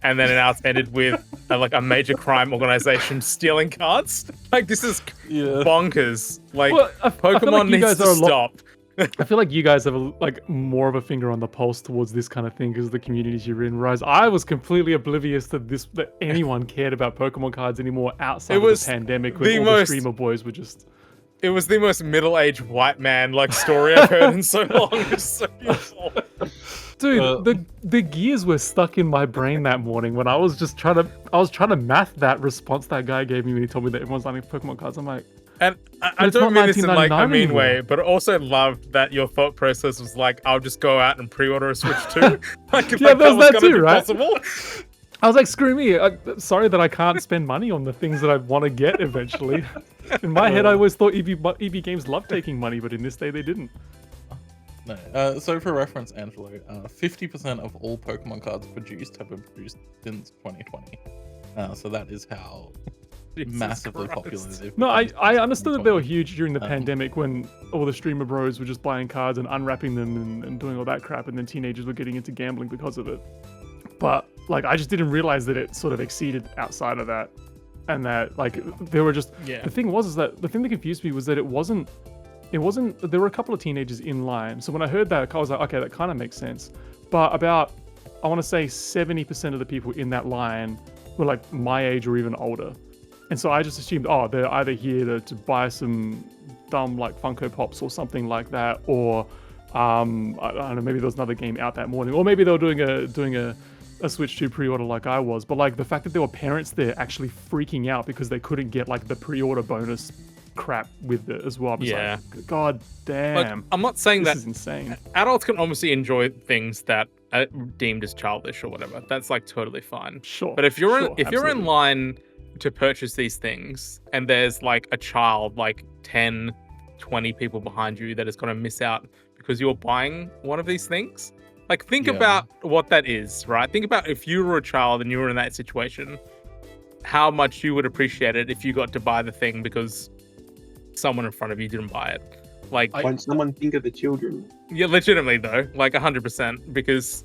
And then now it's ended with a major crime organization stealing cards. Like, this is bonkers. Like, Well, I feel Pokemon like you needs guys to are stop. I feel like you guys have more of a finger on the pulse towards this kind of thing because of the communities you're in. Whereas I was completely oblivious to that anyone cared about Pokemon cards anymore outside of the pandemic when all the streamer boys were just. It was the most middle-aged white man story I've heard in so long. It's so beautiful. Dude, the gears were stuck in my brain that morning when I was just trying to math that response that guy gave me when he told me that everyone's lining Pokemon cards. I'm like, and I it's don't not mean this in like a 1999 mean anymore. way, but I also loved that your thought process was like, I'll just go out and pre-order a Switch 2. Yeah, there's that gonna too, be right? possible. I was like, screw me. Sorry that I can't spend money on the things that I want to get eventually. In my head, I always thought EV Games loved taking money, but in this day, they didn't. No. So for reference, Angelo, 50% of all Pokemon cards produced have been produced since 2020. So that is how massively popular they've No, become I understood that they were 2020. huge during the pandemic when all the streamer bros were just buying cards and unwrapping them and doing all that crap, and then teenagers were getting into gambling because of it. But I just didn't realize that it sort of exceeded outside of that, and that there were just the thing was is that the thing that confused me was that it wasn't there were a couple of teenagers in line. So when I heard that, I was like, okay, that kind of makes sense. But about, I want to say 70% of the people in that line were like my age or even older. And so I just assumed, they're either here to buy some dumb Funko Pops or something like that, or I don't know, maybe there was another game out that morning, or maybe they were doing a Switch 2 pre-order like I was. But the fact that there were parents there actually freaking out because they couldn't get the pre-order bonus crap with it as well. I'm just like, God damn. I'm not saying this that is insane. adults can obviously enjoy things that are deemed as childish or whatever. That's totally fine. Sure. But if you're in absolutely. line to purchase these things and there's a child 10, 20 people behind you that is going to miss out because you're buying one of these things, think about what that is, right? Think about if you were a child and you were in that situation, how much you would appreciate it if you got to buy the thing because someone in front of you didn't buy it. When someone think of the children. Yeah, legitimately though, 100%, because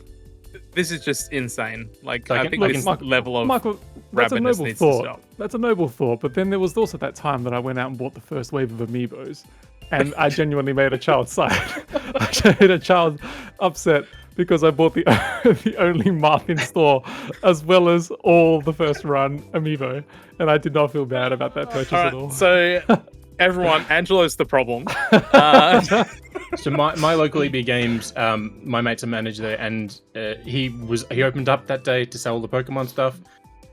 this is just insane. I think this level of Michael, that's a rabidness noble needs to thought. stop. That's a noble thought. But then there was also that time that I went out and bought the first wave of Amiibos, and I genuinely made a child sad. I made a child upset because I bought the only mark in store, as well as all the first run Amiibo, and I did not feel bad about that purchase at all. So everyone, Angelo's the problem. So my local EB Games, my mate's a manager there, and he opened up that day to sell the Pokemon stuff,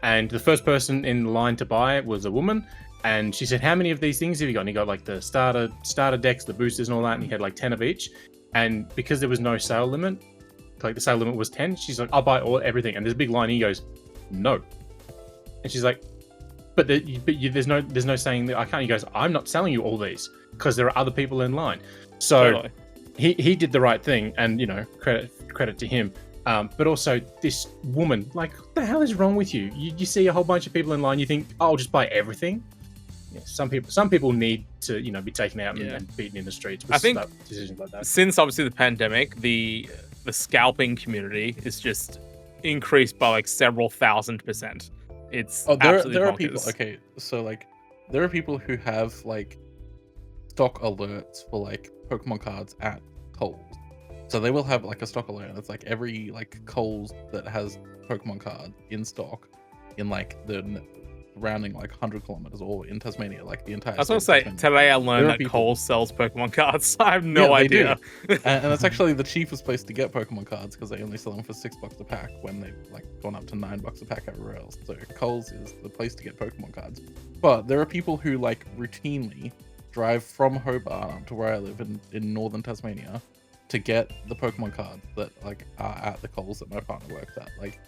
and the first person in line to buy it was a woman, and she said, "How many of these things have you got?" And he got the starter decks, the boosters, and all that, and he had 10 of each. And because there was no sale limit, the sale limit was 10, she's like, "I'll buy everything." And there's a big line. He goes, "No," and she's like, But there's no saying that I can't. He goes, "I'm not selling you all these because there are other people in line." So Totally. he did the right thing, and credit to him. But also this woman, what the hell is wrong with you? You see a whole bunch of people in line, you think, "Oh, I'll just buy everything." Yeah, some people need to be taken out and beaten in the streets. I think decisions like that. Since obviously the pandemic, the scalping community is just increased by several thousand%. It's there absolutely are bonkers. people. Okay, so there are people who have like stock alerts for like Pokemon cards at Kohl's. So they will have like a stock alert. It's like every like Kohl's that has Pokemon cards in stock in like the surrounding like 100 kilometers or in Tasmania, like the entire. I was gonna say today I learned that Kohl's sells Pokemon cards. I have no idea. And it's actually the cheapest place to get Pokemon cards because they only sell them for $6 a pack when they've like gone up to $9 a pack everywhere else. So Kohl's is the place to get Pokemon cards. But there are people who like routinely drive from Hobart up to where I live in northern Tasmania to get the Pokemon cards that like are at the Kohl's that my partner works at. Like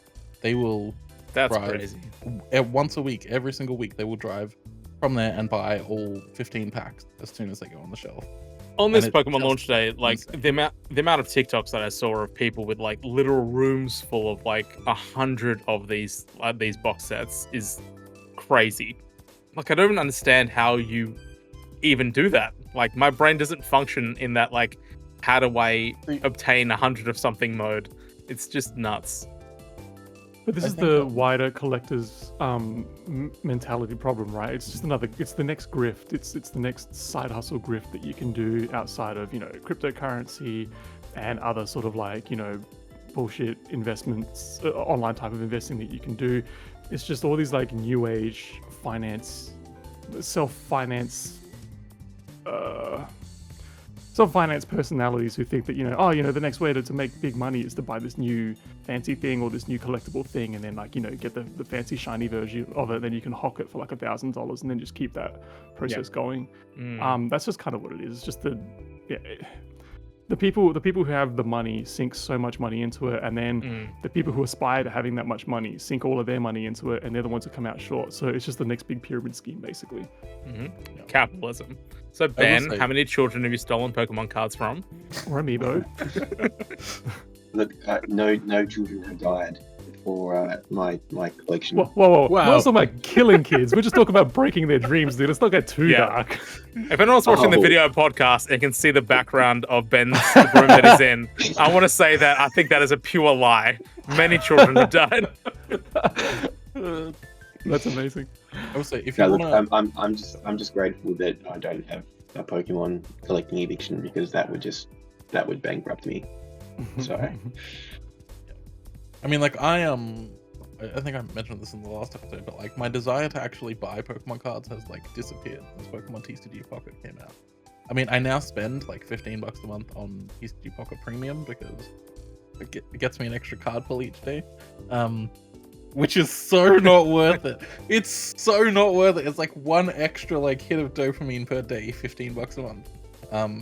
they will. That's drive crazy. Once a week, every single week, they will drive from there and buy all 15 packs as soon as they go on the shelf. On this Pokemon launch day, like the amount of TikToks that I saw of people with like literal rooms full of like 100 of these box sets is crazy. Like I don't even understand how you even do that. Like my brain doesn't function in that like how do I obtain 100 of something mode. It's just nuts. But this is the wider collector's mentality problem, right? It's just it's the next grift. It's the next side hustle grift that you can do outside of, cryptocurrency and other sort of like, bullshit investments, online type of investing that you can do. It's just all these like new age self-finance personalities who think that, the next way to make big money is to buy this new fancy thing or this new collectible thing and then like, get the fancy shiny version of it. Then you can hawk it for like $1,000 and then just keep that process going. That's just kind of what it is. It's just the people who have the money sink so much money into it, and then the people who aspire to having that much money sink all of their money into it, and they're the ones who come out short. So it's just the next big pyramid scheme, basically. Capitalism. So Ben, how many children have you stolen Pokemon cards from? Or Amiibo. Look, no children have died for my collection. Whoa. Wow. We're not talking about killing kids. We're just talking about breaking their dreams, dude. Let's not get too dark. If anyone's watching the video podcast and can see the background of Ben's room that he's in, I want to say that I think that is a pure lie. Many children have died. That's amazing. I would say if No, you look, want I'm just grateful that I don't have a Pokemon collecting addiction, because that would bankrupt me. So I mean, like I think I mentioned this in the last episode, but like my desire to actually buy Pokemon cards has like disappeared since Pokemon TCG Pocket came out. I mean, I now spend like $15 a month on TCG Pocket Premium because it gets me an extra card pull each day, which is so not worth it. It's so not worth it. It's like one extra like hit of dopamine per day, $15 a month.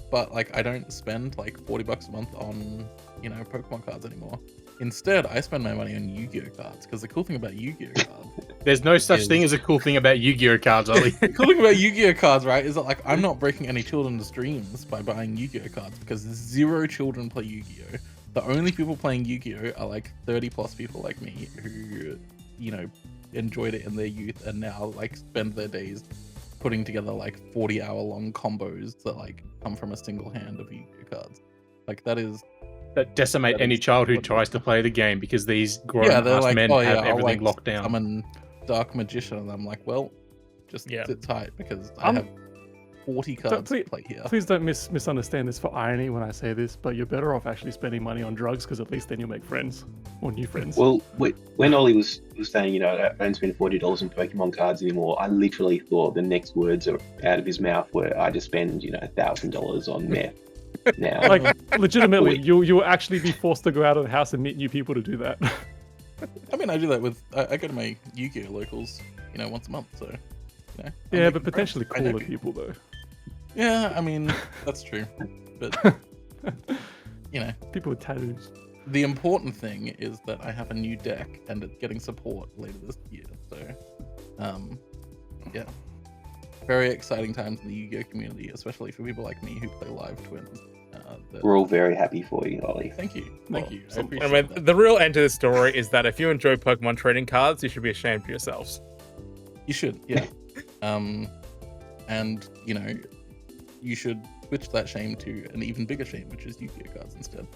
But like I don't spend like $40 a month on Pokemon cards anymore. Instead, I spend my money on Yu-Gi-Oh cards, because the cool thing about Yu-Gi-Oh cards... There's no such thing as a cool thing about Yu-Gi-Oh cards, Ollie. The cool thing about Yu-Gi-Oh cards, right, is that like I'm not breaking any children's dreams by buying Yu-Gi-Oh cards, because 0 children play Yu-Gi-Oh. The only people playing Yu-Gi-Oh are like 30 plus people like me who, enjoyed it in their youth and now like spend their days putting together like 40-hour long combos that like come from a single hand of Yu-Gi-Oh cards. Like that decimate any child who tries to play the game, because these grown-ass men have everything locked down. I'm a dark magician, and I'm like, well, just sit tight, because I have 40 cards to play here. Please don't misunderstand this for irony when I say this, but you're better off actually spending money on drugs, because at least then you'll make friends, or new friends. Well, when Ollie was saying, I don't spend $40 on Pokemon cards anymore, I literally thought the next words out of his mouth were, I just spend, $1,000 on meth. Now, like legitimately, you'll actually be forced to go out of the house and meet new people to do that. I mean, I do that with I go to my Yu-Gi-Oh locals, once a month. So, yeah, but potentially cooler people though. Yeah, I mean that's true, but people with tattoos. The important thing is that I have a new deck and it's getting support later this year. So, yeah. Very exciting times in the Yu-Gi-Oh community, especially for people like me who play live twins. We're all very happy for you, Ollie. Thank you. I appreciate that. The real end to the story is that if you enjoy Pokemon trading cards, you should be ashamed of yourselves. You should, yeah. And you should switch that shame to an even bigger shame, which is Yu-Gi-Oh cards instead.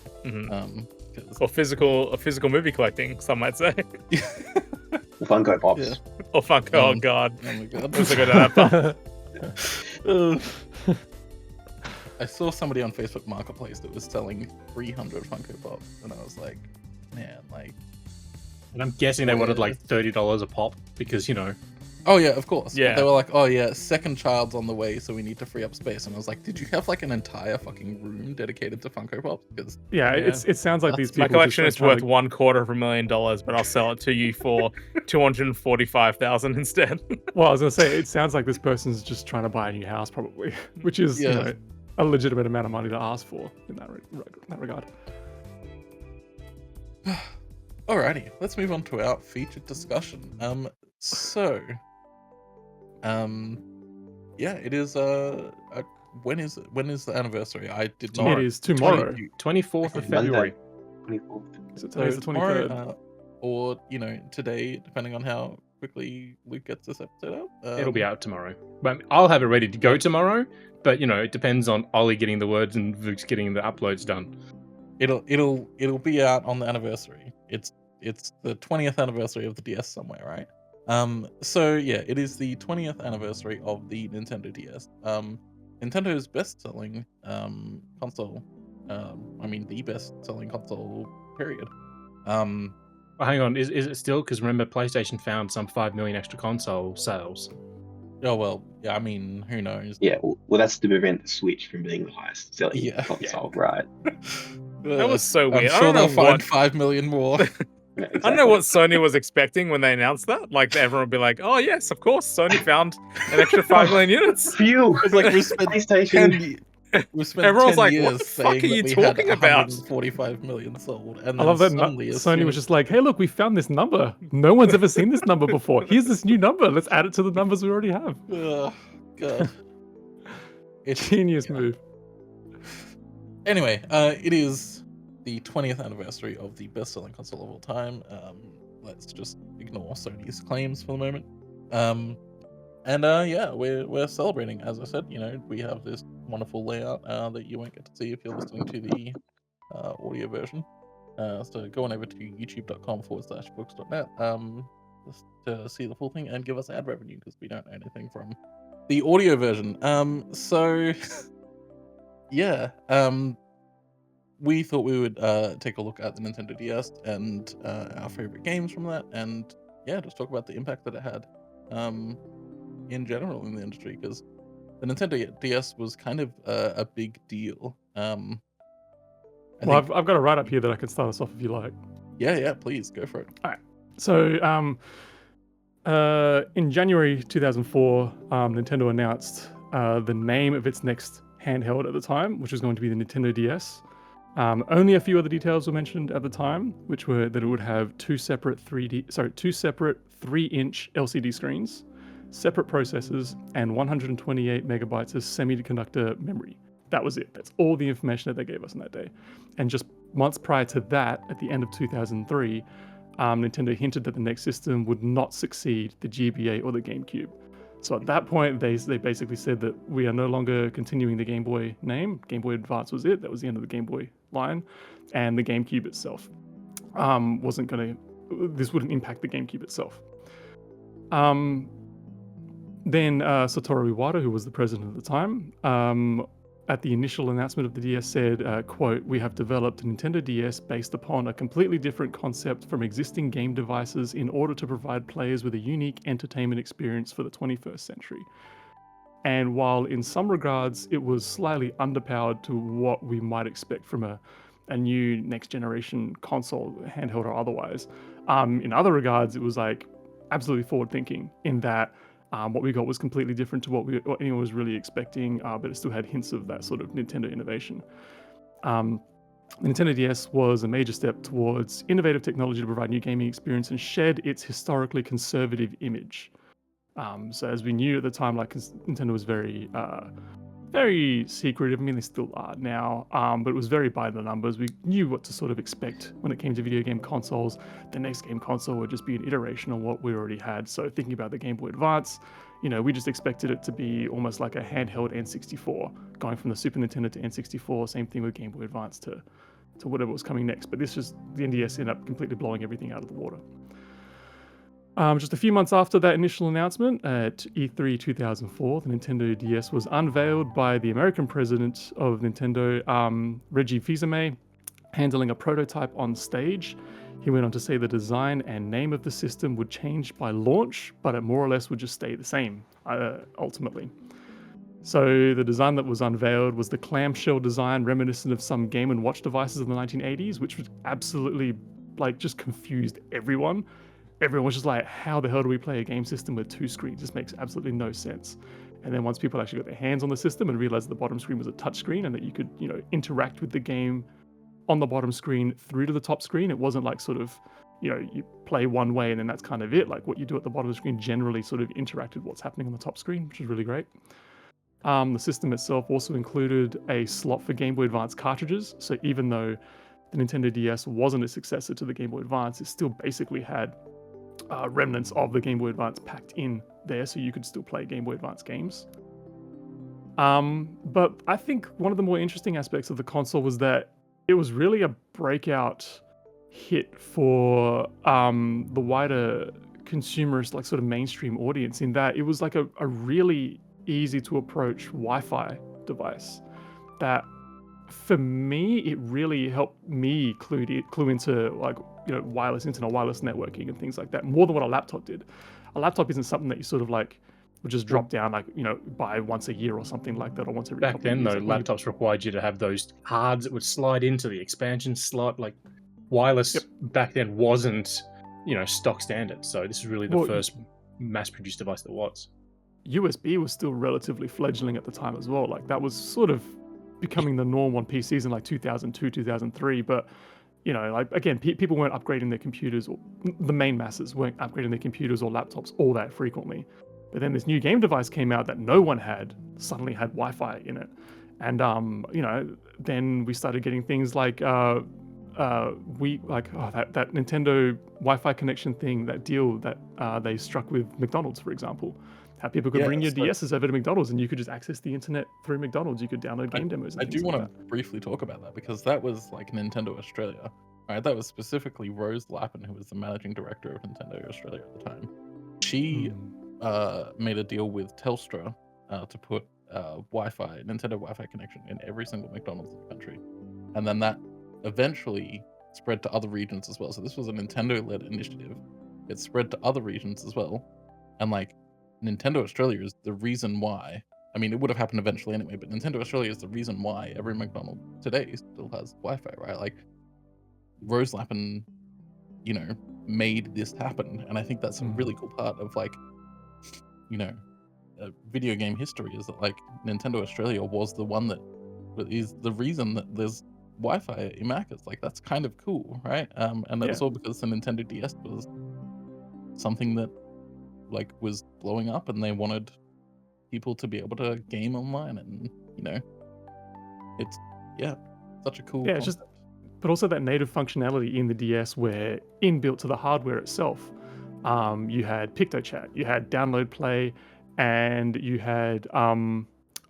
Or physical movie collecting, some might say. The Funko Pops. Yeah. Oh fuck! Oh god. Oh my god. Let's go down that path. I saw somebody on Facebook Marketplace that was selling 300 Funko Pops, and I was like, man, like. And I'm guessing they wanted like $30 a pop because, you know. Oh yeah, of course. Yeah. But they were like, oh yeah, second child's on the way, so we need to free up space. And I was like, did you have like an entire fucking room dedicated to Funko Pops? Because Yeah, it sounds like these My people. collection just is like worth trying $250,000, but I'll sell it to you for $245,000 instead. Well, I was gonna say it sounds like this person's just trying to buy a new house, probably, which is you Yeah. know, a legitimate amount of money to ask for in that regard. alrighty, let's move on to our featured discussion. Yeah, it is when is the anniversary? I did not. It is tomorrow. 24th of Monday. February. 24th. So So today's the tomorrow, 23rd. or today, depending on how quickly Luke gets this episode out. It'll be out tomorrow. But I'll have it ready to go tomorrow. But, you know, it depends on Ollie getting the words and Vook's getting the uploads done. It'll be out on the anniversary. It's the 20th anniversary of the DS somewhere, right? So yeah, it is the 20th anniversary of the Nintendo DS. Nintendo's best-selling console. I mean, the best-selling console. Period. Oh, hang on, is it still? Because remember, PlayStation found some 5 million extra console sales. Oh well, yeah. I mean, who knows? Yeah, well, that's to prevent the Switch from being the highest selling console, right? That was so weird. I I'm sure don't know they'll find what- 5 million more. Yeah, I don't know what Sony was expecting when they announced that. Like, everyone would be like, oh, yes, of course, Sony found an extra 5 million units. Phew! It's like we spent PlayStation. we spent Everyone's 10 like, years what the fuck saying are you that we had talking about? 145 million sold, and I then love that suddenly, as Sony soon was as- just like, "Hey, look, we found this number. No one's ever seen this number before. Here's this new number. Let's add it to the numbers we already have." Ugh, God. It's Genius yeah. move. Anyway, it is the 20th anniversary of the best-selling console of all time. Let's just ignore Sony's claims for the moment. Yeah, we're celebrating. As I said, we have this wonderful layout that you won't get to see if you're listening to the audio version. So go on over to youtube.com/books.net just to see the full thing and give us ad revenue, because we don't know anything from the audio version. Yeah, we thought we would take a look at the Nintendo DS and our favorite games from that, and yeah, just talk about the impact that it had in general in the industry, because the Nintendo DS was kind of a big deal. Well, I've got a write up here that I can start us off if you like. Yeah, please go for it. So, in January 2004, Nintendo announced the name of its next handheld at the time, which was going to be the Nintendo DS. Only a few other details were mentioned at the time, which were that it would have two separate 3-inch LCD screens, separate processors, and 128 megabytes of semiconductor memory. That was it. That's all the information that they gave us on that day. And just months prior to that, at the end of 2003, Nintendo hinted that the next system would not succeed the GBA or the GameCube. So at that point, they basically said that we are no longer continuing the Game Boy name. Game Boy Advance was it. That was the end of the Game Boy line. And the GameCube itself this wouldn't impact the GameCube itself. Then Satoru Iwata, who was the president at the time, at the initial announcement of the DS said, quote, "We have developed a Nintendo DS based upon a completely different concept from existing game devices in order to provide players with a unique entertainment experience for the 21st century." And while in some regards it was slightly underpowered to what we might expect from a new next generation console, handheld or otherwise, in other regards it was like absolutely forward thinking in that what we got was completely different to what anyone was really expecting, but it still had hints of that sort of Nintendo innovation. The Nintendo DS was a major step towards innovative technology to provide new gaming experience and shed its historically conservative image. So as we knew at the time, like Nintendo was very secretive. I mean, they still are now, but it was very by the numbers. We knew what to sort of expect when it came to video game consoles. The next game console would just be an iteration of what we already had. So thinking about the Game Boy Advance, we just expected it to be almost like a handheld N64, going from the Super Nintendo to N64. Same thing with Game Boy Advance to whatever was coming next. But the NDS ended up completely blowing everything out of the water. Just a few months after that initial announcement, at E3 2004, the Nintendo DS was unveiled by the American president of Nintendo, Reggie Fils-Aimé, handling a prototype on stage. He went on to say the design and name of the system would change by launch, but it more or less would just stay the same, ultimately. So the design that was unveiled was the clamshell design reminiscent of some Game & Watch devices in the 1980s, which was absolutely, just confused everyone. Everyone was just like, how the hell do we play a game system with 2 screens? This makes absolutely no sense. And then once people actually got their hands on the system and realized the bottom screen was a touch screen and that you could, interact with the game on the bottom screen through to the top screen, it wasn't like sort of, you play one way and then that's kind of it. Like what you do at the bottom of the screen generally sort of interacted with what's happening on the top screen, which is really great. The system itself also included a slot for Game Boy Advance cartridges. So even though the Nintendo DS wasn't a successor to the Game Boy Advance, it still basically had remnants of the Game Boy Advance packed in there, so you could still play Game Boy Advance games. But I think one of the more interesting aspects of the console was that it was really a breakout hit for the wider consumerist, sort of mainstream audience, in that it was like a really easy to approach Wi-Fi device that, for me, it really helped me clue into wireless internet, wireless networking and things like that, more than what a laptop did. A laptop isn't something that you sort of would just drop down buy once a year or something like that, or once every Back couple of then, years. though, laptops required you to have those cards that would slide into the expansion slot. Wireless back then wasn't, stock standard. So this is really the first mass-produced device that was. USB was still relatively fledgling at the time as well. That was sort of becoming the norm on PCs in 2002, 2003. But again, people weren't upgrading their computers, or the main masses weren't upgrading their computers or laptops all that frequently. But then this new game device came out that no one suddenly had Wi-Fi in it. And, then we started getting things like, that Nintendo Wi-Fi connection thing, that deal that they struck with McDonald's, for example. How people could bring your DSs over to McDonald's and you could just access the internet through McDonald's. You could download game demos and I things do like want that. to briefly talk about that, because that was Nintendo Australia. Right? That was specifically Rose Lappin, who was the managing director of Nintendo Australia at the time. She made a deal with Telstra to put Nintendo Wi-Fi connection in every single McDonald's in the country. And then that eventually spread to other regions as well. So this was a Nintendo-led initiative. It spread to other regions as well. And Nintendo Australia is the reason why. I mean, it would have happened eventually anyway, but Nintendo Australia is the reason why every McDonald's today still has Wi-Fi, right? Rose Lappin, made this happen. And I think that's a really cool part of video game history, is that Nintendo Australia was the one that is the reason that there's Wi-Fi in Macca's. That's kind of cool, right? And that was all because the Nintendo DS was something that was blowing up, and they wanted people to be able to game online, and it's such a cool concept. But also that native functionality in the DS, where inbuilt to the hardware itself, you had PictoChat, you had download play, and you had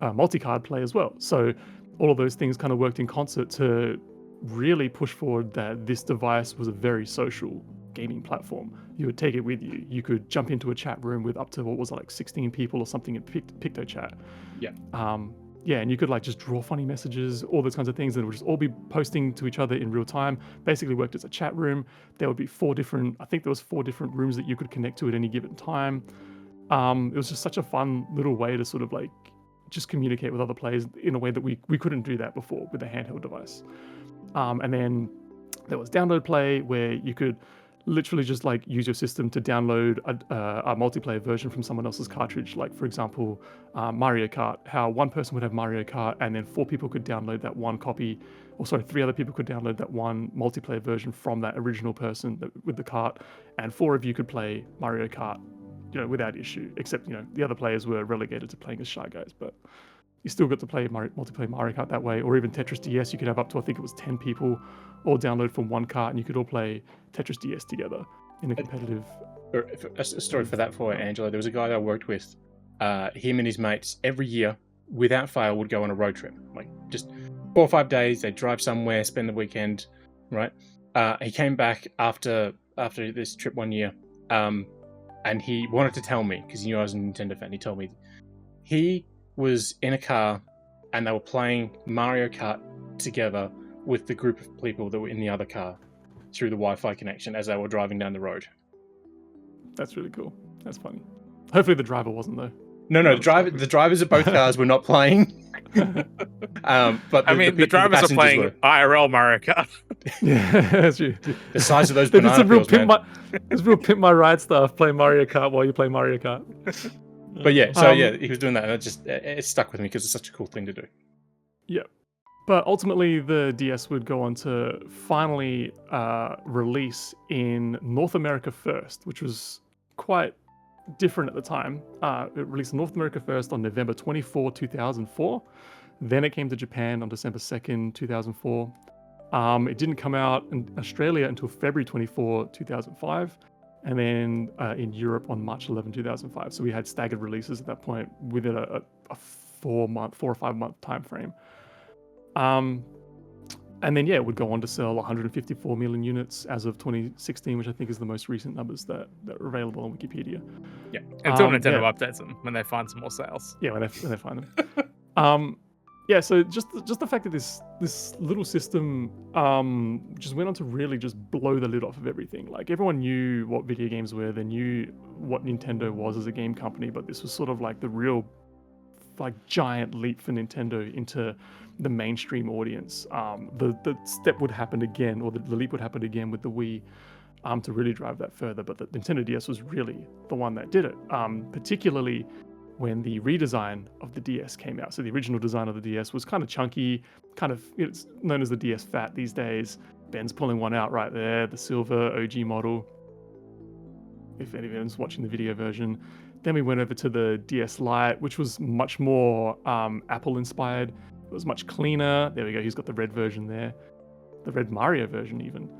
multi-card play as well. So all of those things kind of worked in concert to really push forward that this device was a very social gaming platform. You would take it with you. You could jump into a chat room with up to 16 people or something in PictoChat. And you could just draw funny messages, all those kinds of things, and it would just all be posting to each other in real time. Basically worked as a chat room. There would be 4 different rooms that you could connect to at any given time. It was just such a fun little way to sort of just communicate with other players in a way that we couldn't do that before with a handheld device. And then there was download play, where you could literally just use your system to download a multiplayer version from someone else's cartridge. For example, Mario Kart, how one person would have Mario Kart and then 4 people could download that one copy, 3 other people could download that one multiplayer version from that original person with the kart, and 4 of you could play Mario Kart, without issue, except, the other players were relegated to playing as Shy Guys, but you still got to play multiplayer Mario Kart that way. Or even Tetris DS, you could have up to, I think it was 10 people all download from one cart, and you could all play Tetris DS together in a competitive... A story for that for Angelo. There was a guy that I worked with. Him and his mates every year, without fail, would go on a road trip. Just 4 or 5 days, they'd drive somewhere, spend the weekend, right? He came back after this trip one year, and he wanted to tell me because he knew I was a Nintendo fan. He told me he was in a car and they were playing Mario Kart together with the group of people that were in the other car through the Wi-Fi connection as they were driving down the road. That's really cool. That's funny. Hopefully the driver wasn't though. No, the drivers of both cars were not playing. But the drivers are playing IRL Mario Kart. Yeah, that's true. The size of those They did banana some real peels, man. there's real pimp my ride stuff. Play Mario Kart while you play Mario Kart. But yeah, so he was doing that, and it stuck with me because it's such a cool thing to do. Yeah. But ultimately, the DS would go on to finally release in North America first, which was quite different at the time. It released in North America first on November 24, 2004. Then it came to Japan on December 2nd, 2004. It didn't come out in Australia until February 24, 2005. And then in Europe on March 11, 2005. So we had staggered releases at that point within a 4 or 5 month time frame. And then, it would go on to sell 154 million units as of 2016, which I think is the most recent numbers that are available on Wikipedia. Yeah, until Nintendo updates them when they find some more sales. Yeah, when they find them. So just the fact that this little system just went on to really just blow the lid off of everything. Like, everyone knew what video games were, they knew what Nintendo was as a game company, but this was sort of like the real giant leap for Nintendo into the mainstream audience. The step would happen again, or the leap would happen again with the Wii, to really drive that further. But the Nintendo DS was really the one that did it, particularly when the redesign of the DS came out. So the original design of the DS was kind of chunky, it's known as the DS Fat these days. Ben's pulling one out right there, the silver OG model, if anyone's watching the video version. Then we went over to the DS Lite, which was much more Apple inspired. It was much cleaner. There we go. He's got the red version there, the red Mario version even.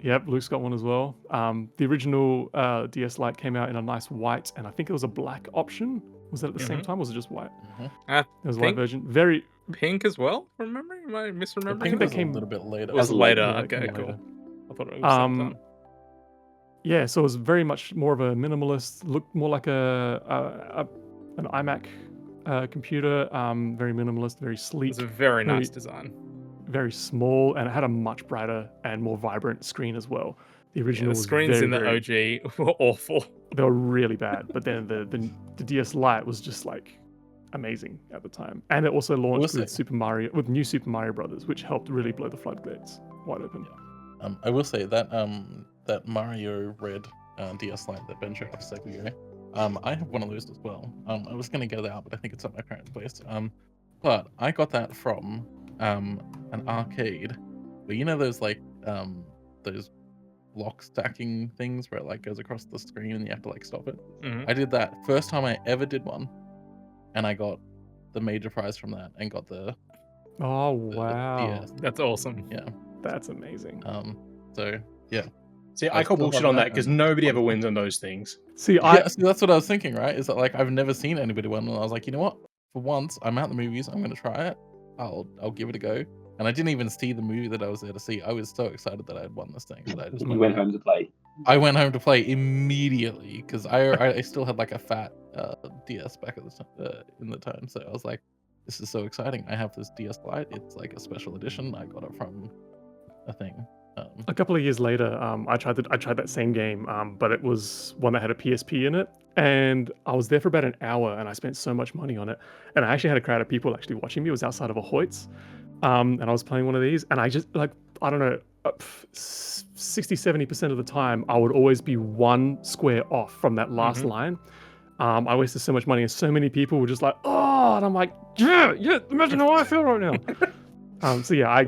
Yep, Luke's got one as well. The original DS Lite came out in a nice white, and I think it was a black option. Was that at the same time, or was it just white? It was a white version. Very pink as well. From memory, am I misremembering? I think that came a little bit later. It was later. Okay, later. Cool. I thought it was the same time. Yeah, so it was very much more of a minimalist, looked more like an iMac computer, very minimalist, very sleek. It's a very nice design. Very small, and it had a much brighter and more vibrant screen as well. The original the screens in the OG were awful. They were really bad, but then the DS Lite was just like amazing at the time. And it also launched with New Super Mario Brothers, which helped really blow the floodgates wide open. Yeah. I will say that that Mario Red DS Lite that Ben showed off a second ago, I have one of those as well. I was gonna get it out, but I think it's at my parents' place. But I got that from an arcade where those those lock stacking things where it goes across the screen and you have to stop it. I did that first time I ever did one, and I got the major prize from that and got the wow, DS. That's awesome. Yeah, that's amazing. So yeah. See, I call bullshit on that because nobody ever wins on those things. See, that's what I was thinking, right? Is that I've never seen anybody win, and I was like, you know what? For once, I'm at the movies. I'm gonna try it. I'll give it a go. And I didn't even see the movie that I was there to see. I was so excited that I had won this thing that I just went home to play. I went home to play immediately because I still had a fat DS back at in the time. So I was like, this is so exciting. I have this DS Lite. It's a special edition. I got it from a thing. A couple of years later, I tried that same game, but it was one that had a PSP in it, and I was there for about an hour, and I spent so much money on it, and I actually had a crowd of people actually watching me. It was outside of a Hoyt's, and I was playing one of these, and I just I don't know, 60-70% of the time, I would always be one square off from that last line. I wasted so much money, and so many people were just like, oh, and I'm like, yeah, imagine how I feel right now. So yeah,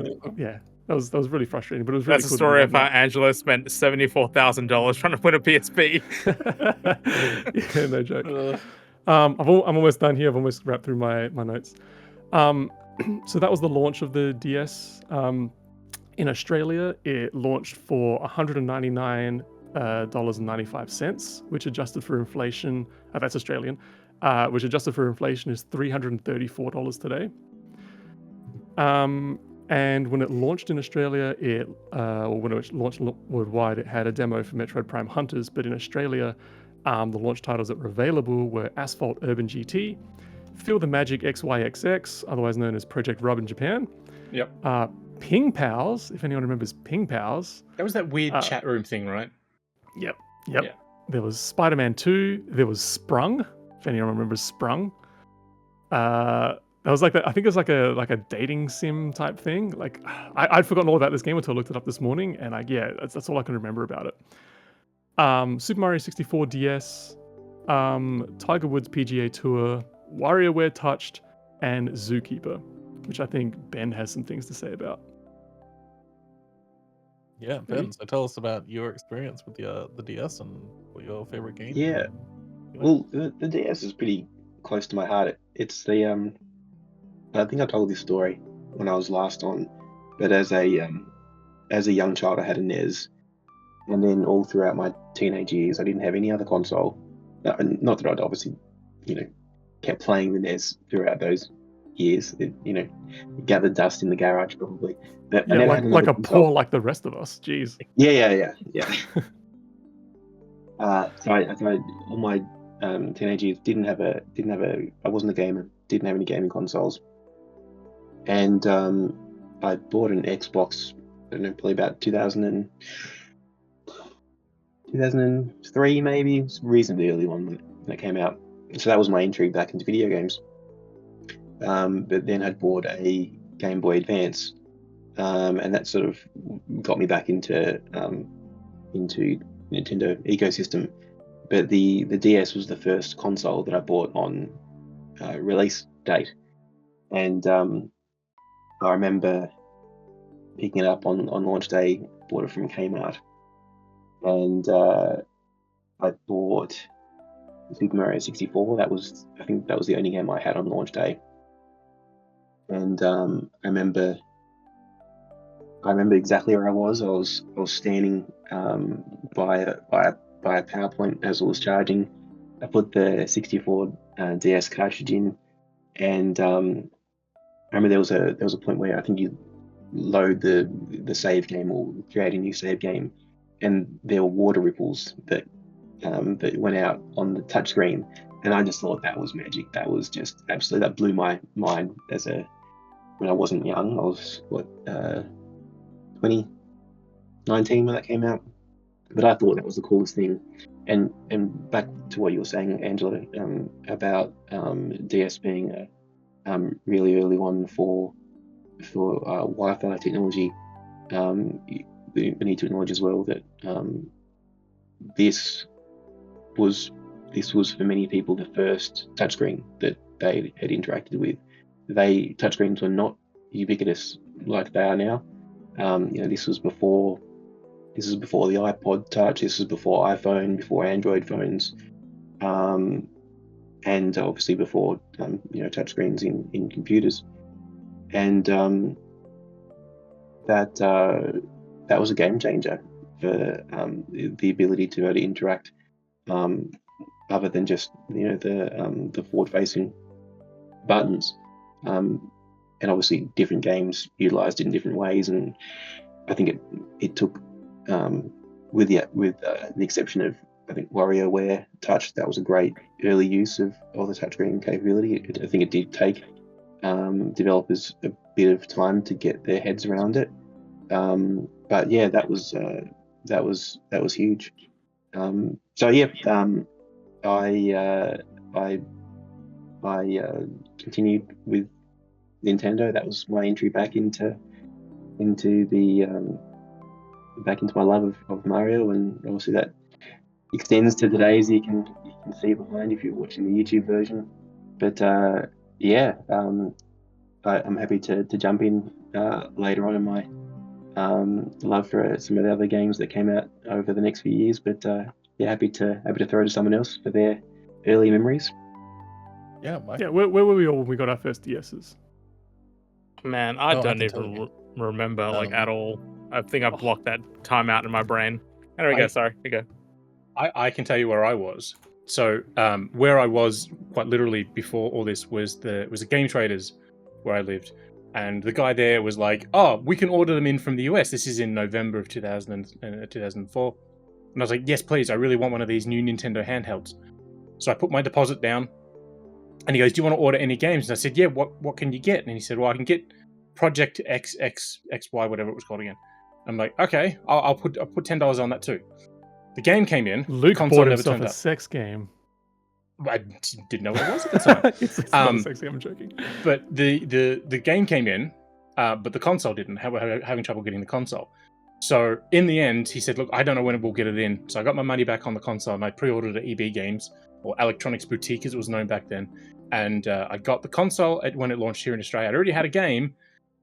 that was really frustrating, but it was really That's cool. the story of how Angelo spent $74,000 trying to win a PSP. Yeah, no joke. I'm almost done here. I've almost wrapped through my notes. So that was the launch of the DS. In Australia, it launched for $199.95, which adjusted for inflation, that's Australian, which adjusted for inflation is $334 today. And when it launched in Australia, or when it launched worldwide, it had a demo for Metroid Prime Hunters. But in Australia, the launch titles that were available were Asphalt Urban GT, Feel the Magic XYXX, otherwise known as Project Rub in Japan. Yep. Ping Pals, if anyone remembers Ping Pals. That was that weird chat room thing, right? Yep. Yeah. There was Spider-Man 2. There was Sprung, if anyone remembers Sprung. That was like I think it was like a dating sim type thing. Like I'd forgotten all about this game until I looked it up this morning, and that's all I can remember about it. Super Mario 64 DS, Tiger Woods PGA Tour, WarioWare Touched, and Zookeeper, which I think Ben has some things to say about. Yeah, Ben. So tell us about your experience with the DS and what your favorite game. Yeah. Well, the DS is pretty close to my heart. It's the I think I told this story when I was last on, but as a young child, I had a NES, and then all throughout my teenage years, I didn't have any other console. Not that I'd obviously, kept playing the NES throughout those years. It gathered dust in the garage probably. But I Yeah, never had like another a console. poor like the rest of us. Jeez. Yeah. So I all my teenage years I wasn't a gamer, didn't have any gaming consoles, and I bought an Xbox. I don't know, probably about 2003 maybe. It's a reasonably early one when it came out. So that was my entry back into video games. But then I'd bought a Game Boy Advance, and that sort of got me back into Nintendo ecosystem. But the DS was the first console that I bought on release date, and I remember picking it up on launch day. Bought it from Kmart, and I bought Super Mario 64. I think that was the only game I had on launch day, and I remember exactly where I was. I was standing by a power point as it was charging. I put the 64 DS cartridge in, and I remember there was a point where I think you load the save game or create a new save game, and there were water ripples that went out on the touchscreen, and I just thought that was magic. That was just absolutely, that blew my mind when I wasn't young. I was 2019 when that came out, but I thought that was the coolest thing. And back to what you were saying, Angelo, about DS being a really early one for Wi-Fi technology. We need to acknowledge as well that this was for many people the first touchscreen that they had interacted with. Touchscreens were not ubiquitous like they are now. This was before the iPod Touch. This was before iPhone, before Android phones, and obviously before touchscreens in computers. And that was a game changer for the ability to be able to interact, other than just the forward-facing buttons, and obviously different games utilized in different ways. And I think it took, with the exception of, I think, WarioWare Touch, that was a great early use of the touchscreen capability. I think it did take developers a bit of time to get their heads around it, but yeah, that was huge. I continued with Nintendo. That was my entry back into my love of Mario, and obviously that extends to today, as you can see behind if you're watching the YouTube version. But I'm happy to jump in later on in my love for some of the other games that came out over the next few years. But happy to throw to someone else for their early memories. Yeah, Mike. Yeah, where were we all when we got our first DSs? Man, I don't can tell even you. remember at all. I think I've blocked that time out in my brain. There we go. Sorry, here you go. I can tell you where I was. So where I was quite literally before all this was a Game Traders where I lived, And the guy there was like, "Oh, we can order them in from the US. This is in November of 2004." And I was like, "Yes, please. I really want one of these new Nintendo handhelds." So I put my deposit down, and he goes, "Do you want to order any games?" And I said, "Yeah. What can you get?" And he said, "Well, I can get Project XY, whatever it was called again." I'm like, "Okay, I'll put $10 on that too." The game came in. Luke console bought never himself turned a up. sex game. I didn't know what it was at the time. It's not a sex game. I'm joking. But the game came in, but the console didn't. We're having trouble getting the console. So in the end, he said, "Look, I don't know when we'll get it in." So I got my money back on the console, and I pre-ordered at EB Games, or Electronics Boutique as it was known back then. And I got the console when it launched here in Australia. I already had a game,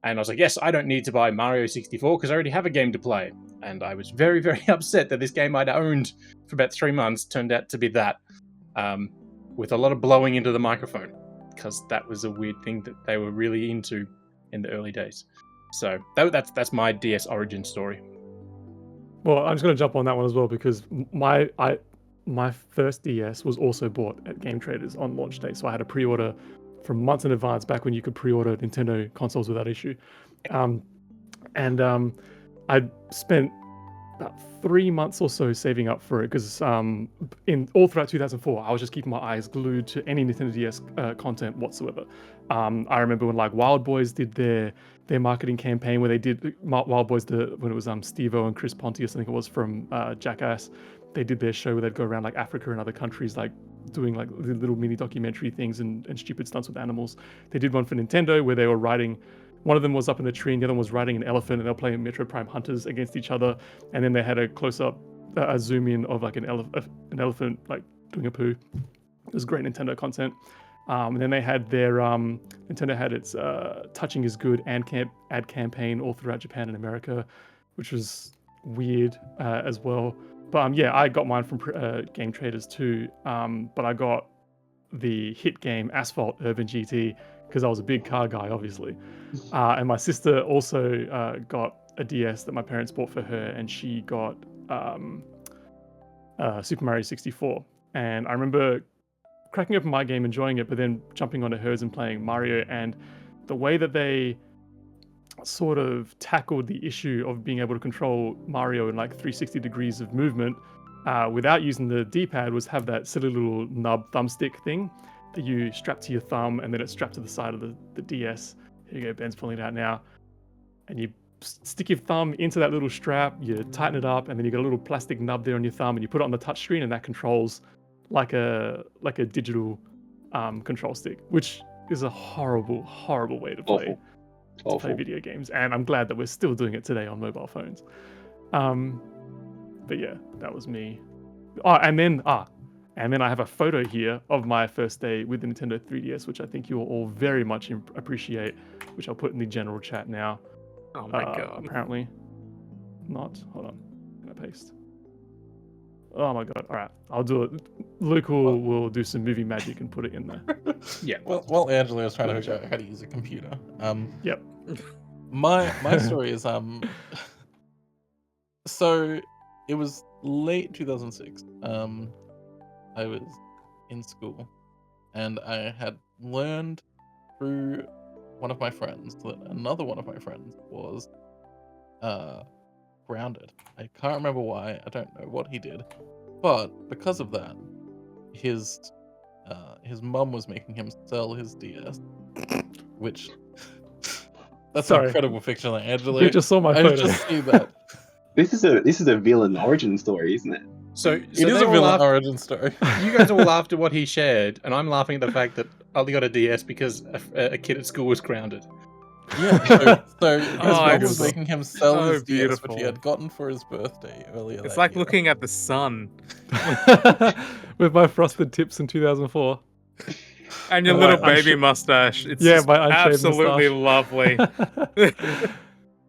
and I was like, "Yes, I don't need to buy Mario 64 because I already have a game to play." And I was very, very upset that this game I'd owned for about 3 months turned out to be that, with a lot of blowing into the microphone, because that was a weird thing that they were really into in the early days. So that's my DS origin story. Well, I'm just going to jump on that one as well because my first DS was also bought at Game Traders on launch day, so I had a pre-order from months in advance back when you could pre-order Nintendo consoles without issue, and I spent about 3 months or so saving up for it because in all throughout 2004 I was just keeping my eyes glued to any Nintendo DS content whatsoever. I remember when like Wild Boys did their marketing campaign where they did Wild Boys when it was Steve-O and Chris Pontius, I think it was, from Jackass. They did their show where they'd go around like Africa and other countries, like doing like little mini documentary things and stupid stunts with animals. They did one for Nintendo where they were riding. One of them was up in a tree and the other one was riding an elephant, and they were playing Metro Prime Hunters against each other. And then they had a close-up, a zoom in of like an elephant like doing a poo. It was great Nintendo content. And then they had their Nintendo had its Touching is Good ad campaign all throughout Japan and America, which was weird as well. But yeah, I got mine from Game Traders too. But I got the hit game Asphalt Urban GT because I was a big car guy, obviously. And my sister also got a DS that my parents bought for her, and she got Super Mario 64. And I remember cracking open my game, enjoying it, but then jumping onto hers and playing Mario. And the way that they sort of tackled the issue of being able to control Mario in like 360 degrees of movement without using the D-pad was have that silly little nub thumbstick thing that you strap to your thumb, and then it's strapped to the side of the DS. Here you go, Ben's pulling it out now. And you stick your thumb into that little strap, you tighten it up, and then you got a little plastic nub there on your thumb, and you put it on the touchscreen, and that controls like a digital control stick, which is a horrible, horrible way to play video games. And I'm glad that we're still doing it today on mobile phones. But yeah, that was me. And then I have a photo here of my first day with the Nintendo 3DS, which I think you will all very much appreciate, which I'll put in the general chat now. Oh my god. Apparently not. Hold on. Can I paste? Oh my god. All right. I'll do it. Luke will do some movie magic and put it in there. Yeah. Well, Angelo was trying to figure out how to use a computer. Yep. My story is so it was late 2006. I was in school, and I had learned through one of my friends that another one of my friends was grounded. I can't remember why. I don't know what he did, but because of that, his mum was making him sell his DS, which that's an incredible picture, Angelo. You just saw my photo. I just see that. This is a villain origin story, isn't it? So It is a they're all villain origin story. You guys all laughed at what he shared, and I'm laughing at the fact that Ollie got a DS because a kid at school was grounded. Yeah, so his mum was it's making him sell so his DS, which beautiful. he had gotten for his birthday earlier. It's that like year. looking at the sun With my frosted tips in 2004. and your little baby mustache. It's Yeah, just my unshaved absolutely mustache. lovely.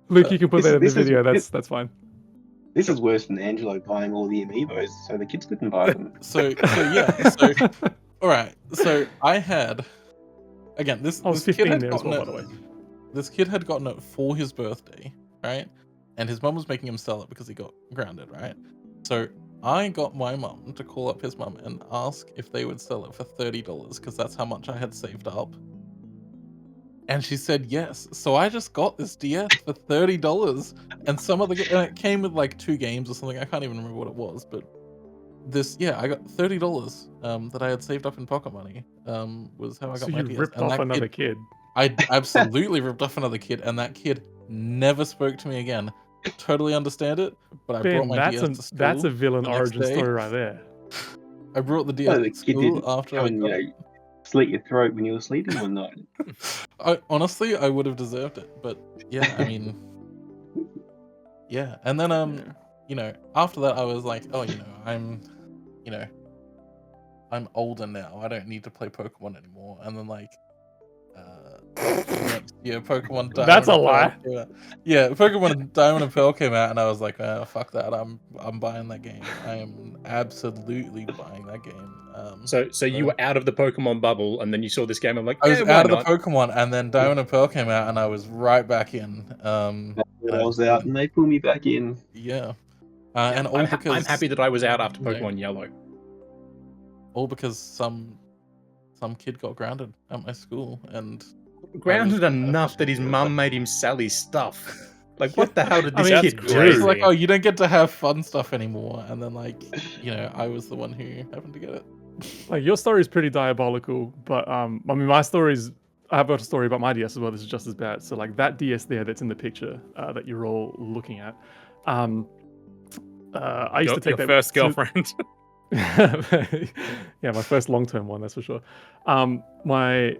Luke, you can put that in the This is- video. this- That's fine. This is worse than Angelo buying all the amiibos, so the kids couldn't buy them. So all right. So I had again this. I was this kid 15 had there as gotten well, it, by the way. This kid had gotten it for his birthday, right? And his mum was making him sell it because he got grounded, right? So I got my mum to call up his mum and ask if they would sell it for $30 because that's how much I had saved up. And she said yes. So I just got this DS for $30, and it came with like 2 games or something. I can't even remember what it was, but I got $30 that I had saved up in pocket money. Was how I So got my you DS. ripped And off that another kid, kid. I absolutely ripped off another kid, and that kid never spoke to me again. Totally understand it, but I brought Ben, my DS to that's school a villain the next origin day. story right there. I brought the DS Oh, the to kid school didn't after come I and, got it. slit your throat when you were sleeping or not? Honestly, I would have deserved it, but yeah, I mean, yeah. And then after that, I was like, oh, you know, I'm older now. I don't need to play Pokemon anymore. And then next year, Pokemon That's Diamond a and Pearl lie. came out. Yeah, Pokemon Diamond and Pearl came out, and I was like, fuck that. I'm buying that game. I am absolutely buying that game. So you were out of the Pokemon bubble, and then you saw this game. I'm like, I was yeah, why out of the not? Pokemon, and then Diamond and Pearl came out, and I was right back in. I was out and they pulled me back in. Yeah. Yeah, And all because I'm happy that I was out after you know, Pokemon Yellow. all because some kid got grounded at my school, and Grounded I enough that his appreciative of mum that. made him sell his stuff. Like, what the hell did I this mean, kid that's do? crazy. It's like, oh, you don't get to have fun stuff anymore, and then I was the one who happened to get it. Like your story is pretty diabolical, but I mean, my story's. I have got a story about my DS as well. This is just as bad. So like that DS there, that's in the picture that you're all looking at. I used to take Your that first to- girlfriend. yeah, my first long-term one, that's for sure. My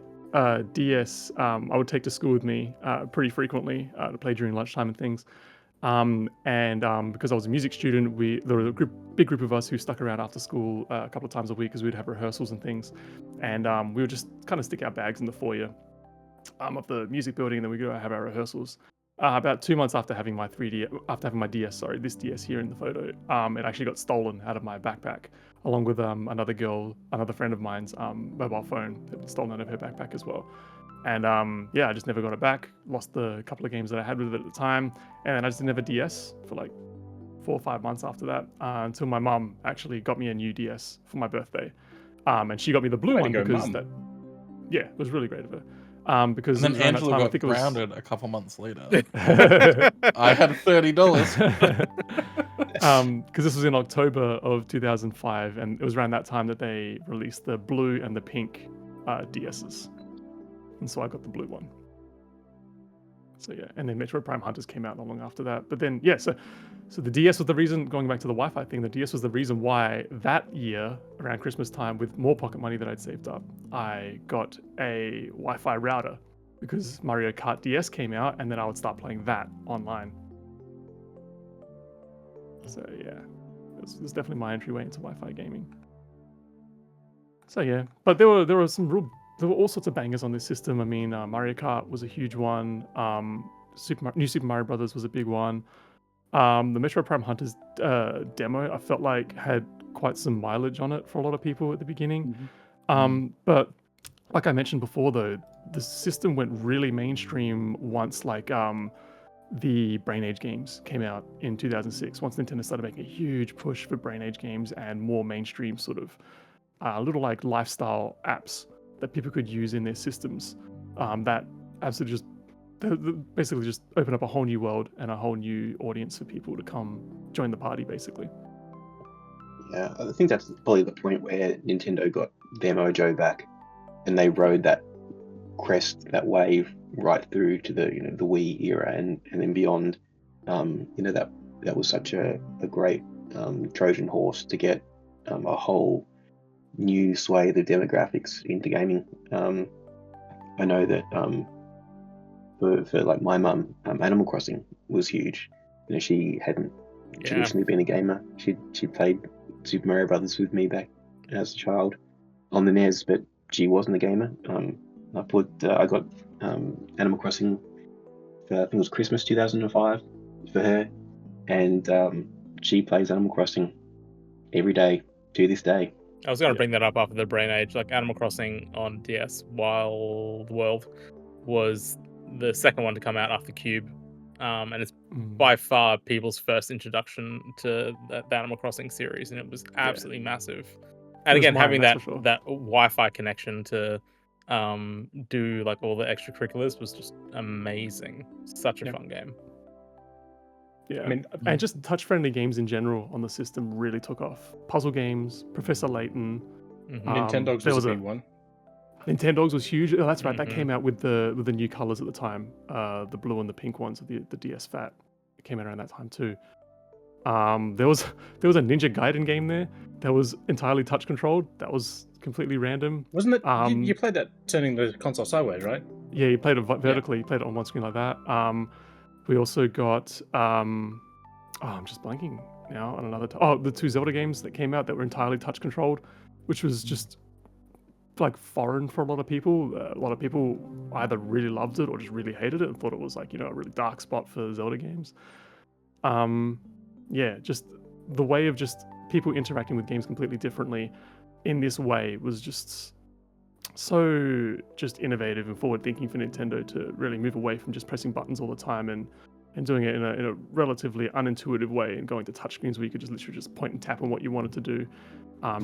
DS, I would take to school with me pretty frequently to play during lunchtime and things. Because I was a music student, there was a big group of us who stuck around after school a couple of times a week because we'd have rehearsals and things, and we would just kind of stick our bags in the foyer of the music building, and then we go have our rehearsals. About 2 months after having my DS, this DS here in the photo, it actually got stolen out of my backpack, along with another friend of mine's mobile phone that had stolen out of her backpack as well. And I just never got it back. Lost the couple of games that I had with it at the time, and then I just didn't have a DS for like 4 or 5 months after that, until my mum actually got me a new DS for my birthday, and she got me the blue Way to one go, because Mum. it was really great of her. Because And it then was around that Angelo time, I got think it was grounded a couple months later. I had $30. because this was in October of 2005, and it was around that time that they released the blue and the pink DSs, and so I got the blue one. So yeah, and then Metroid Prime Hunters came out not long after that. But then so the DS was the reason. Going back to the Wi-Fi thing, the DS was the reason why that year around Christmas time, with more pocket money that I'd saved up, I got a Wi-Fi router because Mario Kart DS came out, and then I would start playing that online. So yeah, it was definitely my entryway into Wi-Fi gaming. So yeah, but there were all sorts of bangers on this system. I mean, Mario Kart was a huge one. New Super Mario Brothers was a big one. The Metroid Prime Hunters demo, I felt like had quite some mileage on it for a lot of people at the beginning. But like I mentioned before, though, the system went really mainstream once the Brain Age games came out in 2006. Once Nintendo started making a huge push for Brain Age games and more mainstream sort of little like lifestyle apps that people could use in their systems, that absolutely just basically just open up a whole new world and a whole new audience for people to come join the party, basically. Yeah, I think that's probably the point where Nintendo got their mojo back, and they rode that crest, that wave, right through to the the Wii era and then beyond. That was such a great Trojan horse to get a whole new swathe of demographics into gaming. I know that for like my mum, Animal Crossing was huge. She hadn't traditionally been a gamer. She played Super Mario Brothers with me back as a child on the NES, but she wasn't a gamer. I got Animal Crossing for, I think it was Christmas 2005 for her, and she plays Animal Crossing every day to this day. I was going to bring that up after the Brain Age. Like Animal Crossing on DS, Wild World was the second one to come out after Cube, and it's by far people's first introduction to the Animal Crossing series, and it was absolutely massive. And It was again, mine, having that's that for sure. that Wi-Fi connection to do like all the extracurriculars was just amazing. Such a Yeah. fun game. Yeah, I mean, and just touch-friendly games in general on the system really took off. Puzzle games, Professor Layton. Mhm. Nintendogs there was was a a- big one. Nintendogs was huge. Oh, that's right. That Mhm. came out with the new colors at the time, the blue and the pink ones of the DS Fat. It came out around that time too. There was a Ninja Gaiden game there that was entirely touch controlled. That was completely random. Wasn't it? Um, You played that turning the console sideways, right? Yeah, you played it vertically. You played it on one screen like that. We also got I'm just blanking now on another. The two Zelda games that came out that were entirely touch controlled, which was just like foreign for a lot of people. A lot of people either really loved it or just really hated it and thought it was like a really dark spot for Zelda games. Yeah, just the way of just people interacting with games completely differently in this way was just so just innovative and forward thinking for Nintendo to really move away from just pressing buttons all the time and doing it in a relatively unintuitive way and going to touchscreens where you could just literally just point and tap on what you wanted to do.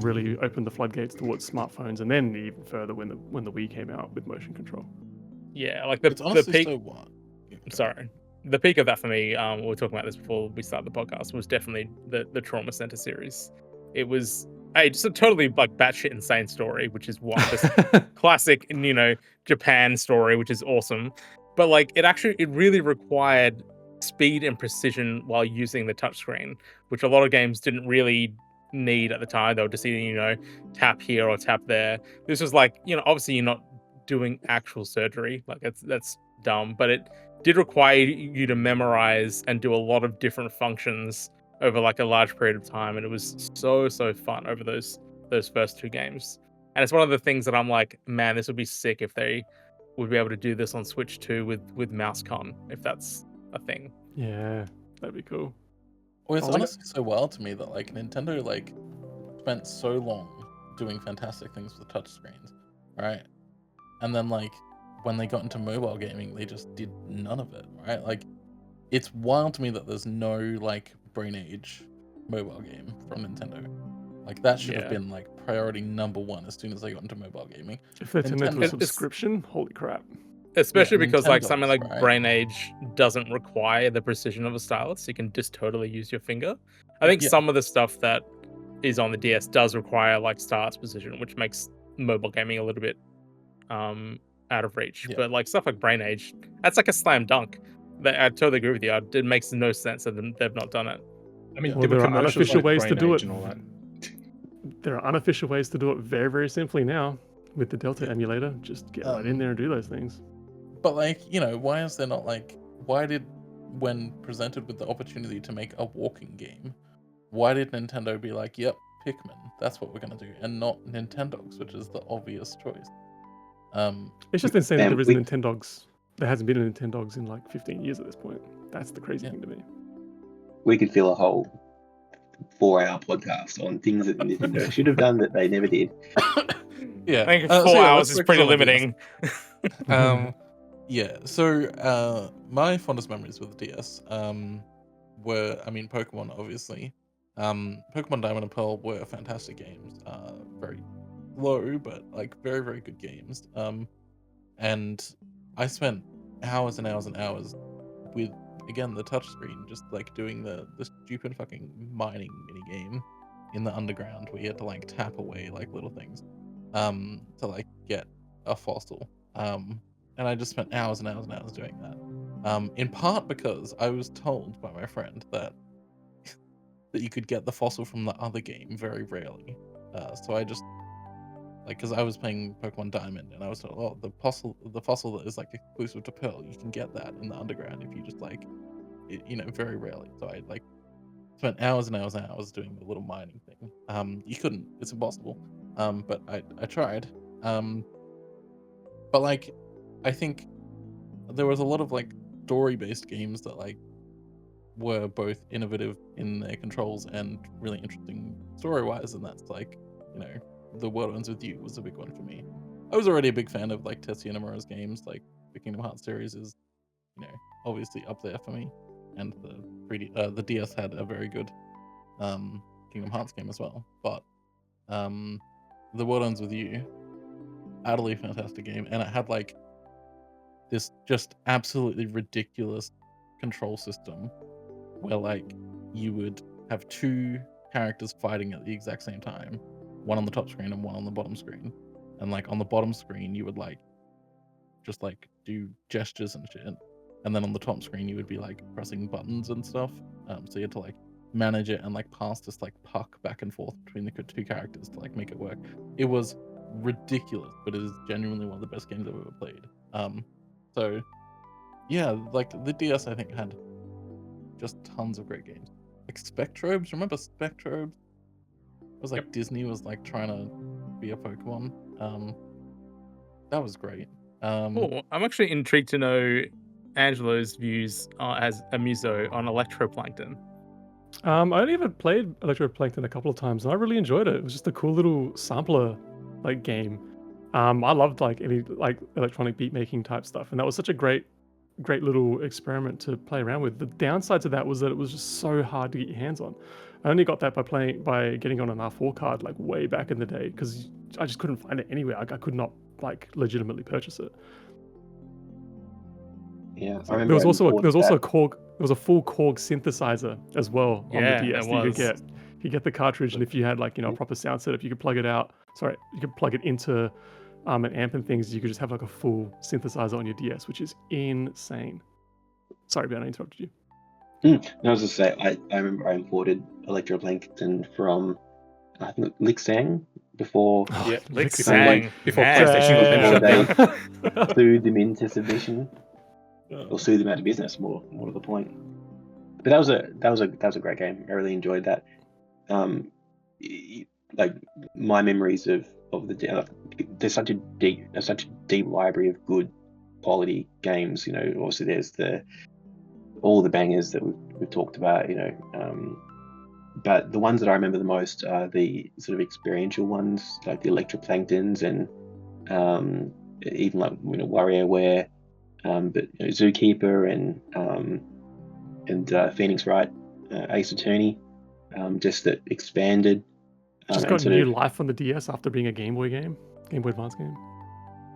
Really opened the floodgates towards smartphones, and then even further when the Wii came out with motion control. Yeah, like It's the honestly peak. so what? Sorry, the peak of that for me. We were talking about this before we started the podcast. Was definitely the Trauma Center series. It was just a totally like batshit insane story, which is one this classic, Japan story, which is awesome. But like it really required speed and precision while using the touchscreen, which a lot of games didn't really need at the time. They were just either tap here or tap there. This was like obviously you're not doing actual surgery, like that's dumb, but it did require you to memorize and do a lot of different functions over like a large period of time, and it was so fun over those first two games. And it's one of the things that I'm like, man, this would be sick if they would be able to do this on Switch 2 with MouseCon, if that's a thing. Yeah, that'd be cool. Well, it's Oh, like- honestly so wild to me that like Nintendo like spent so long doing fantastic things with touchscreens, right? And then like when they got into mobile gaming, they just did none of it, right? Like it's wild to me that there's no like brain age mobile game from Nintendo. Like that should have Yeah. been like priority number one as soon as they got into mobile gaming. If they turned into a Nintendo- subscription, holy crap. Especially Yeah, because like something Nintendo's, like right? Brain Age doesn't require the precision of a stylus. You can just totally use your finger. I think Yeah. some of the stuff that is on the DS does require like stylus precision, which makes mobile gaming a little bit out of reach. Yeah. But like stuff like Brain Age, that's like a slam dunk. I totally agree with you. It makes no sense that they've not done it. I mean, Well, there were there are commercials unofficial like ways to Brain do Age it. and all that. There are unofficial ways to do it very, very simply now with the Delta emulator. Just get right in there and do those things. But like, why is there not like when presented with the opportunity to make a walking game, why did Nintendo be like, yep, Pikmin, that's what we're gonna do, and not Nintendogs, which is the obvious choice? It's just insane that And there we- isn't Nintendogs. There hasn't been a Nintendogs in like 15 years at this point. That's the crazy Yeah. thing to me. We could fill a whole 4-hour podcast on things that Nintendo should have done that they never did. Yeah, I think so 4 yeah, hours let's is focus pretty on the DS. limiting. Yeah, so my fondest memories with the DS were, Pokemon, obviously. Pokemon Diamond and Pearl were fantastic games. Very low, but like very, very good games. And I spent hours and hours and hours with, again, the touchscreen, just like doing the stupid fucking mining mini game in the underground where you had to like tap away like little things to like get a fossil. And I just spent hours and hours and hours doing that. In part because I was told by my friend that you could get the fossil from the other game very rarely. So I just because I was playing Pokemon Diamond and I was told, oh, the fossil that is like exclusive to Pearl, you can get that in the underground if you just like very rarely. So I like spent hours and hours and hours doing the little mining thing. You couldn't, it's impossible. But I tried. But like I think there was a lot of like story-based games that like were both innovative in their controls and really interesting story-wise, and that's like, The World Ends With You was a big one for me. I was already a big fan of like Tetsuya Nomura's games, like the Kingdom Hearts series is, obviously up there for me. And the DS had a very good Kingdom Hearts game as well. But The World Ends With You utterly fantastic game, and it had like this just absolutely ridiculous control system where like you would have two characters fighting at the exact same time, one on the top screen and one on the bottom screen. And like on the bottom screen you would like just like do gestures and shit, and then on the top screen you would be like pressing buttons and stuff. So you had to like manage it and like pass this like puck back and forth between the two characters to like make it work. It was ridiculous, but it is genuinely one of the best games I've ever played. So yeah, like the DS I think had just tons of great games. Like Spectrobes, remember Spectrobes? It was like Disney was like trying to be a Pokemon. That was great. Oh, I'm actually intrigued to know Angelo's views as a muso on electroplankton. I only ever played Electroplankton a couple of times, and I really enjoyed it. It was just a cool little sampler, like game. I loved like any like electronic beat making type stuff, and that was such a great little experiment to play around with. The downside to that was that it was just so hard to get your hands on. I only got that by getting on an R4 card like way back in the day, because I just couldn't find it anywhere. I could not like legitimately purchase it. Yeah, I There remember. was also a Korg. Korg. There was a full Korg synthesizer as well on Yeah, the DS there that you was. could get. You get the cartridge, and if you had like a proper sound setup, you could plug it out. Sorry, you could plug it into an amp and things. You could just have like a full synthesizer on your DS, which is insane. Sorry, Ben, I interrupted you. No, I was just say I remember I imported Electroplankton from I think Lixang before Yeah, Lixang, before man. PlayStation got them shut down. sued them into submission or sued them out of business. More to the point. But that was a great game. I really enjoyed that. Like my memories of there's such a deep library of good quality games. You know, obviously there's all the bangers that we've talked about. You know, but the ones that I remember the most are the sort of experiential ones, like the Electroplanktons and even like WarioWare, but Zookeeper and Phoenix Wright, Ace Attorney, just that expanded. Just got new life on the DS after being a Game Boy Advance game.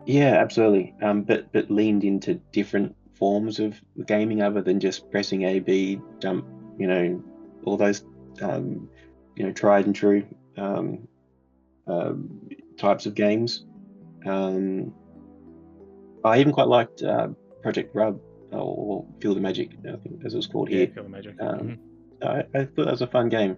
Yeah, absolutely. But leaned into different forms of gaming other than just pressing A, B, jump. All those tried and true types of games. I even quite liked Project Rub or Feel the Magic, I think as it was called here. Feel the Magic. I thought that was a fun game.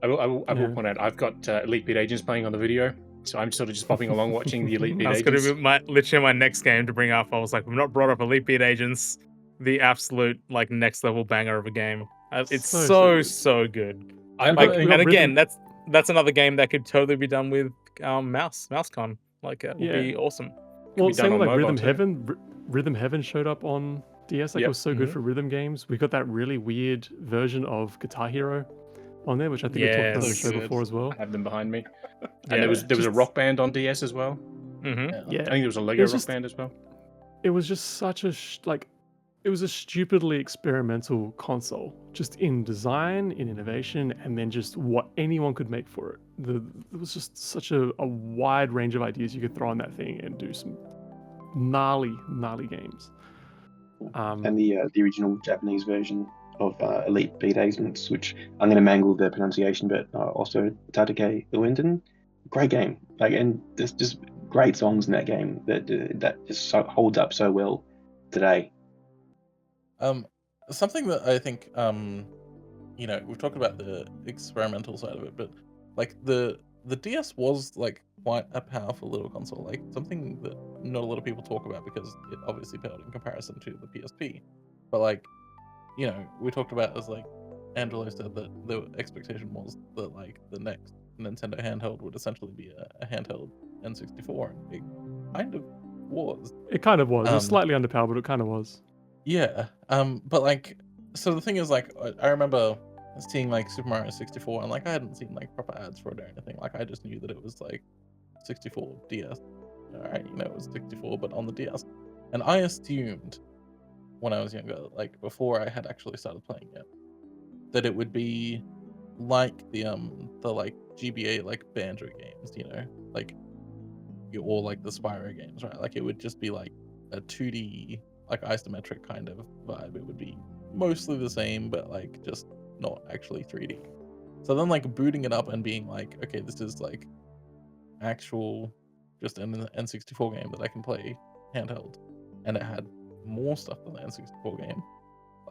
I will point out I've got Elite Beat Agents playing on the video, so I'm sort of just popping along watching the Elite Beat That's Agents. going to be literally my next game to bring up. I was like, we've not brought up Elite Beat Agents, the absolute like next level banger of a game. It's so good. And again, that's another game that could totally be done with MouseCon. Like it would be awesome. Well, same with like Rhythm Heaven. Rhythm Heaven showed up on DS. Like it was so good for rhythm games. We got that really weird version of Guitar Hero on there, which I think we talked about on the show before as well. I have them behind me. And there was a Rock Band on DS as well. Mm-hmm. Yeah, I think there was a Lego Rock Band as well. It was just such a it was a stupidly experimental console, just in design, in innovation, and then just what anyone could make for it. There was just such a wide range of ideas you could throw on that thing and do some gnarly games. And the original Japanese version of Elite Beat Agents, which I'm going to mangle the pronunciation, but also Tatake Uenden. Great game, and there's just great songs in that game that just holds up so well today. Something that I think we've talked about the experimental side of it, but like the DS was like quite a powerful little console, like something that not a lot of people talk about because it obviously paled in comparison to the PSP. But like, we talked about as like Angelo said that the expectation was that like the next Nintendo handheld would essentially be a handheld N64. It kind of was. It kind of was. It was slightly underpowered, but it kind of was. Yeah. But like, so the thing is, like, I remember seeing like Super Mario 64, and like I hadn't seen like proper ads for it or anything. Like I just knew that it was like 64 DS. Alright, it was 64, but on the DS. And I assumed when I was younger, like before I had actually started playing it, that it would be like the like GBA like Banjo games, like or like the Spyro games, right? Like it would just be like a 2D, like isometric kind of vibe. It would be mostly the same, but like just not actually 3D. So then like booting it up and being like, okay, this is like actual just an N64 game that I can play handheld, and it had more stuff than the N64 game.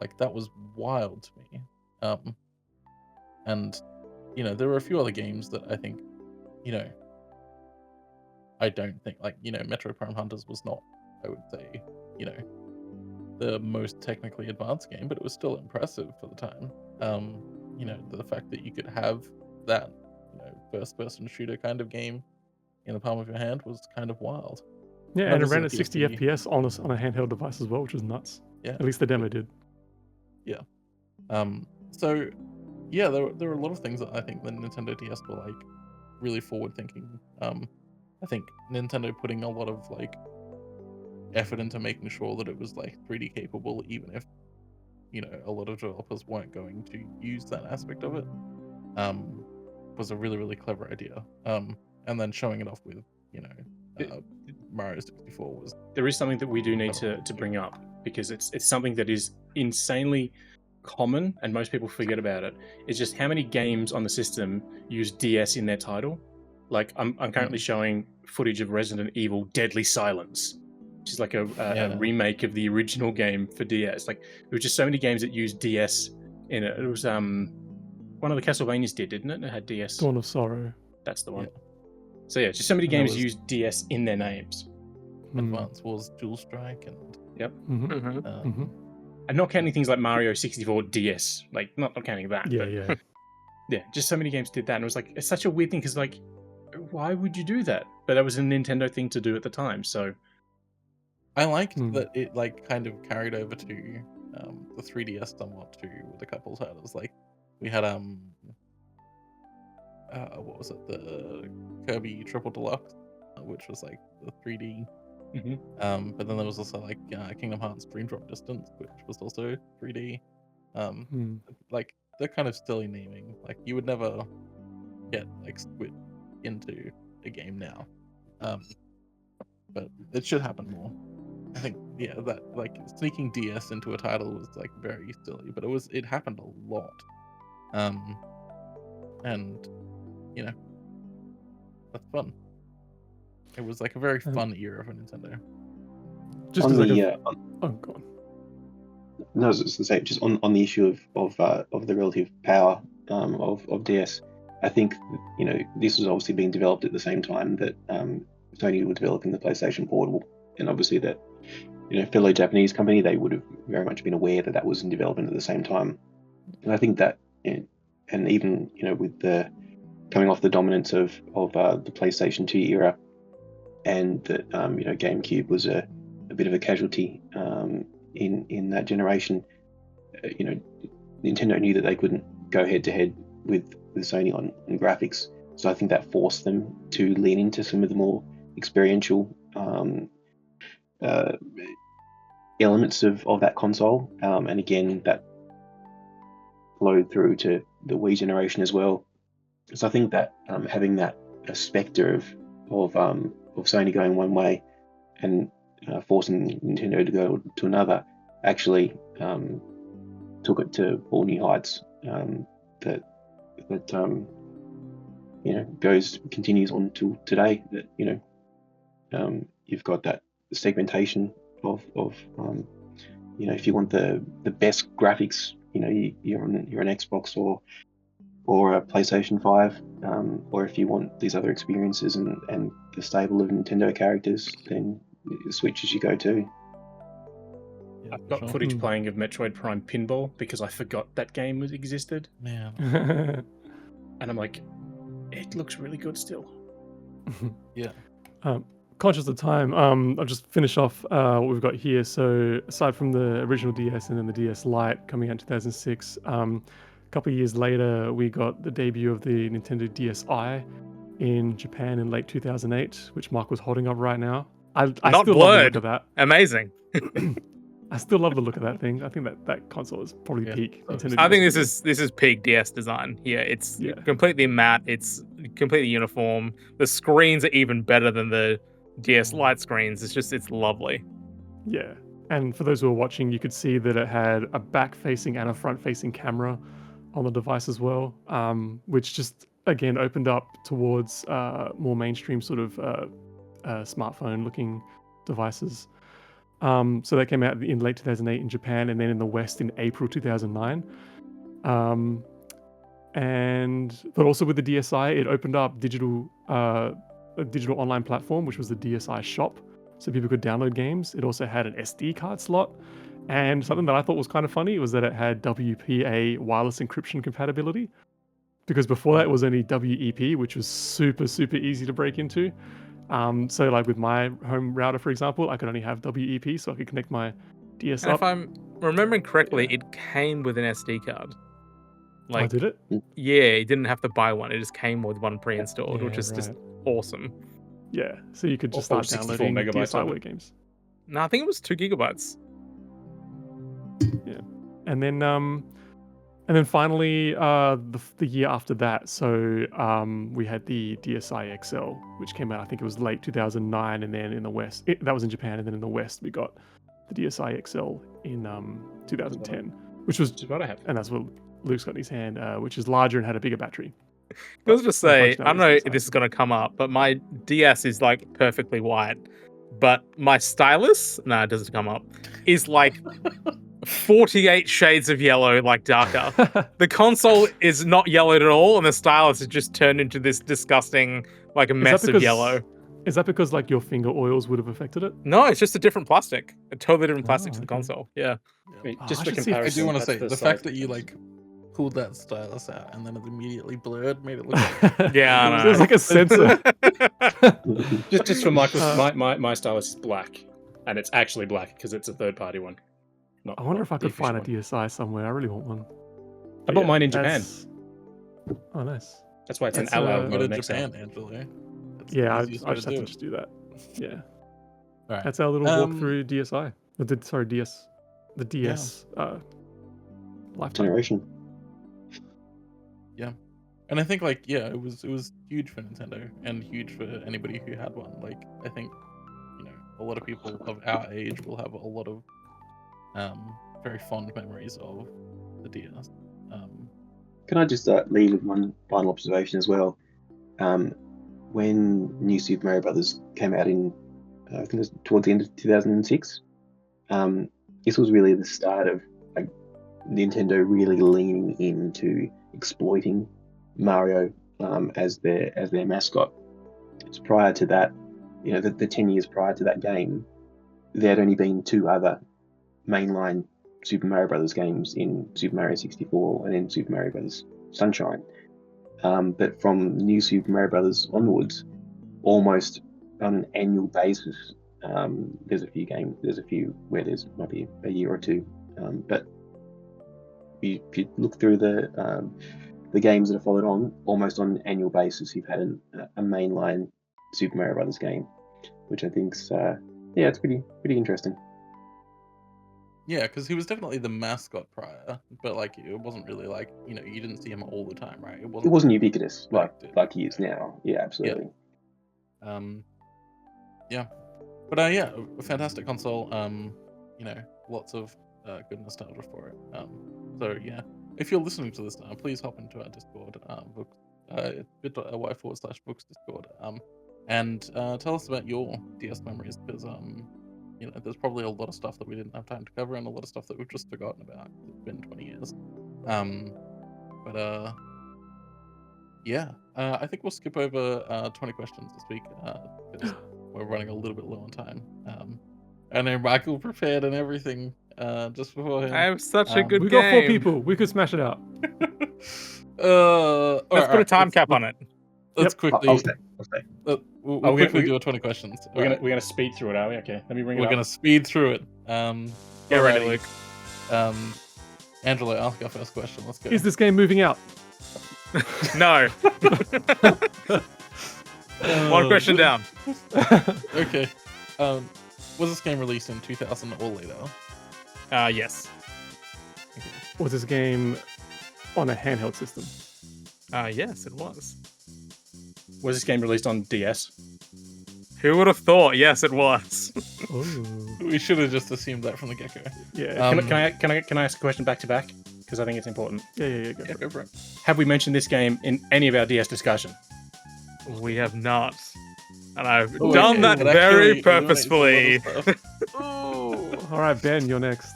Like that was wild to me. And you know, there were a few other games that I think, you know, I don't think, like, you know, Metro Prime Hunters was not, I would say, you know, the most technically advanced game, but it was still impressive for the time. You know, the fact that you could have that, you know, first-person shooter kind of game in the palm of your hand was kind of wild. Yeah, and it obviously ran the at 60 PSP FPS on a handheld device as well, which was nuts. Yeah. At least the demo did. So yeah, there were a lot of things that I think the Nintendo DS were like really forward thinking. I think Nintendo putting a lot of like effort into making sure that it was like 3D capable, even if, you know, a lot of developers weren't going to use that aspect of it, was a really, really clever idea. And then showing it off with, you know, Mario 64 was. There is something that we do need to bring up, because it's something that is insanely common and most people forget about it. It's just how many games on the system use DS in their title. Like I'm currently showing footage of Resident Evil Deadly Silence, which is like a remake of the original game for DS. Like there were just so many games that used DS in it. It was one of the Castlevanias didn't it? It had DS. Dawn of Sorrow. That's the one. Yeah. So yeah, just so many games use DS in their names. Advance Wars Dual Strike and Yep. Mm-hmm. And not counting things like Mario 64 DS, like not counting that. Yeah, but, yeah. yeah, just so many games did that, and it was like it's such a weird thing because like, why would you do that? But that was a Nintendo thing to do at the time. So I liked that it like kind of carried over to the 3DS somewhat too, with a couple of titles. Like we had what was it, the Kirby Triple Deluxe, which was like the 3D. But then there was also like Kingdom Hearts Dream Drop Distance, which was also 3D. Like they're kind of silly naming. Like you would never get like Squid into a game now, but it should happen more. I think that like sneaking DS into a title was like very silly, but it happened a lot. And you know, that's fun. It was like a very fun era for Nintendo. Just on because the oh god. no, I was just to say, just on the issue of the relative power of DS, I think, you know, this was obviously being developed at the same time that Sony were developing the PlayStation Portable, and obviously that, you know, fellow Japanese company, they would have very much been aware that that was in development at the same time. And I think that, and even, you know, with the coming off the dominance of the PlayStation 2 era, and that you know, GameCube was a bit of a casualty in that generation. You know, Nintendo knew that they couldn't go head to head with Sony on graphics, so I think that forced them to lean into some of the more experiential elements of that console, and again that flowed through to the Wii generation as well. So I think that having that specter of Sony going one way and forcing Nintendo to go to another actually took it to all new heights. That you know, continues on to today. That, you know, you've got that segmentation of you know, if you want the best graphics, you know, you're an Xbox or a PlayStation 5, or if you want these other experiences and the stable of Nintendo characters, then Switch is your go-to. Yeah, I've got footage playing of Metroid Prime Pinball because I forgot that game existed. Man. And I'm like, it looks really good still. Yeah. Conscious of time, I'll just finish off what we've got here. So aside from the original DS and then the DS Lite coming out in 2006, a couple of years later, we got the debut of the Nintendo DSi in Japan in late 2008, which Mark was holding up right now. I Not still blurred. love the look of that. Amazing. I still love the look of that thing. I think that console is probably peak Nintendo. I think DS. this is peak DS design here. It's completely matte. It's completely uniform. The screens are even better than the DS light screens. It's lovely. Yeah. And for those who are watching, you could see that it had a back-facing and a front-facing camera on the device as well, which just again opened up towards more mainstream sort of smartphone-looking devices. So that came out in late 2008 in Japan, and then in the West in April 2009. But also with the DSi, it opened up a digital online platform, which was the DSi shop, so people could download games. It also had an SD card slot, and something that I thought was kind of funny was that it had WPA wireless encryption compatibility, because before that it was only WEP, which was super easy to break into. So like with my home router, for example, I could only have WEP, so I could connect my DS And up. if I'm remembering correctly, it came with an SD card. I did it. Yeah, you didn't have to buy one. It just came with one pre-installed, which Yeah, is just right. awesome. Yeah, so you could just Or start 64 downloading megabytes DSi of it. Word games. No, I think it was 2 gigabytes. Yeah, and then finally the year after that, so we had the DSi XL, which came out. I think it was late 2009, and then in the West, that was in Japan, and then in the West we got the DSi XL in 2010, which was, Which is what I have. and that's what Luke's got in his hand, which is larger and had a bigger battery. Can I just say, I don't know if functionality this is going to come up, but my DS is like perfectly white, but my stylus, no, it doesn't come up, is like 48 shades of yellow, like darker. The console is not yellowed at all, and the stylus has just turned into this disgusting, like a mess of yellow. Is that because like your finger oils would have affected it? No, it's just a different plastic. A totally different plastic to the okay. console. Yeah. Wait, Oh, just I for should see if- I I comparison, do want to that's say the size fact that you difference. like pulled that stylus out and then it immediately blurred made it look. Yeah, I know. There's like a sensor. just for my stylus is black, and it's actually black because it's a third-party one. I wonder if I the could find a official DSi somewhere. I really want one. I But bought yeah, mine in Japan. that's- Oh, nice. That's why it's That's, an LL, go Go not to an XL. Japan, Angelo. That's Yeah, I the easiest just way have to to do it. just do that. Yeah, All right. that's our little walk through DSi. The Yeah. DS lifetime. Generation. And I think like it was huge for Nintendo and huge for anybody who had one. Like I think a lot of people of our age will have a lot of very fond memories of the DS. Can I just leave with one final observation as well? When New Super Mario Brothers came out in, I think it was towards the end of 2006, this was really the start of Nintendo really leaning into exploiting Mario as their mascot. It's prior to that, the 10 years prior to that game, there had only been 2 other mainline Super Mario Brothers games in Super Mario 64 and then Super Mario Brothers Sunshine. But from New Super Mario Brothers onwards, almost on an annual basis, there's a few where there's might be a year or two, but if you look through the games that have followed on, almost on an annual basis, you've had a mainline Super Mario Brothers game, which I think's it's pretty interesting. Yeah, because he was definitely the mascot prior, but like it wasn't really like you didn't see him all the time, right? It wasn't ubiquitous expected. like he is now. Yeah, absolutely. Yeah, but a fantastic console. Lots of good nostalgia for it. So yeah, if you're listening to this now, please hop into our Discord, bit.ly/books Discord, and tell us about your DS memories, because there's probably a lot of stuff that we didn't have time to cover and a lot of stuff that we've just forgotten about. It's been 20 years. I think we'll skip over 20 questions this week because we're running a little bit low on time. I know Michael prepared and everything just beforehand. I have such a good We game. got 4 people. We could smash it out. Let's put a time cap on it. Let's Yep. quickly. I'll stay. We'll Oh, quickly do a 20 questions. We're gonna speed through it, are we? Okay, let me bring it We're up. gonna speed through it. Get ready, alrighty. Luke. Angelo, ask our first question. Let's go. Is this game moving out? No. One question down. Okay. Was this game released in 2000 or later? Yes. Was this game on a handheld system? Yes, it was. Was this game released on DS? Who would have thought? Yes, it was. Ooh. We should have just assumed that from the get-go. Yeah. Can I ask a question back to back? Because I think it's important. Yeah. Go Yeah, for it. go for it. Have we mentioned this game in any of our DS discussion? We have not. And I've Oh, done it that would very actually eliminate some purposefully. other stuff. Ooh. All right, Ben, you're next.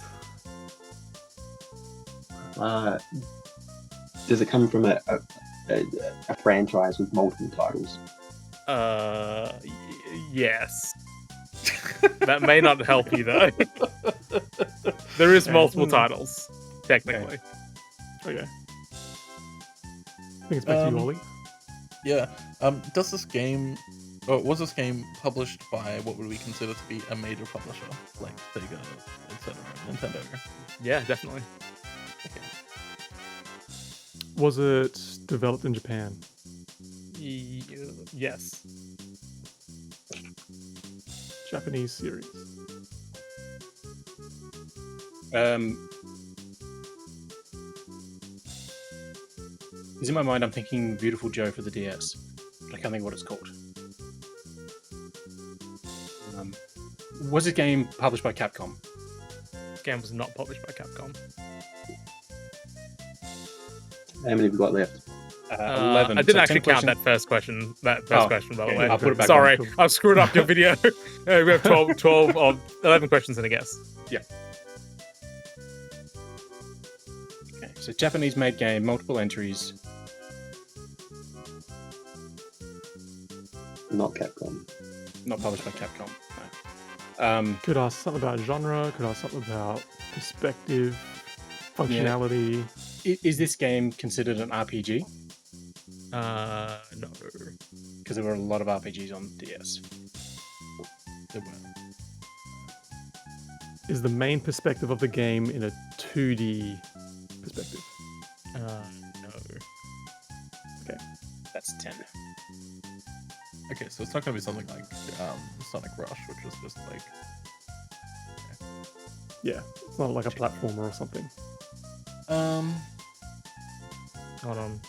Does it come from a franchise with multiple titles? Yes. That may not help you though. There is multiple titles, technically. Okay. I think it's back to you, Ollie. Yeah. Does this game, or was this game published by what would we consider to be a major publisher, like Sega, etc., Nintendo? Yeah, definitely. Was it developed in Japan? Yes. Japanese series? Is in my mind I'm thinking Beautiful Joe for the DS. But I can't think of what it's called. Was this game published by Capcom? This game was not published by Capcom. How many have we got left? 11. I didn't So actually 10 count that questions. first question. That first question, by the okay, way. I'll put it back Sorry, on. I've screwed up your video. We have 12 or 11 questions and a guess. Okay, so Japanese-made game, multiple entries. Not Capcom. Not published by Capcom. No. Could ask something about genre, could ask something about perspective, functionality. Is this game considered an RPG? No. Because there were a lot of RPGs on DS. Is the main perspective of the game in a 2D perspective? No. That's 10. Okay, so it's not going to be something like Sonic Rush, which is just like... Yeah, it's not like a platformer or something. Hold on.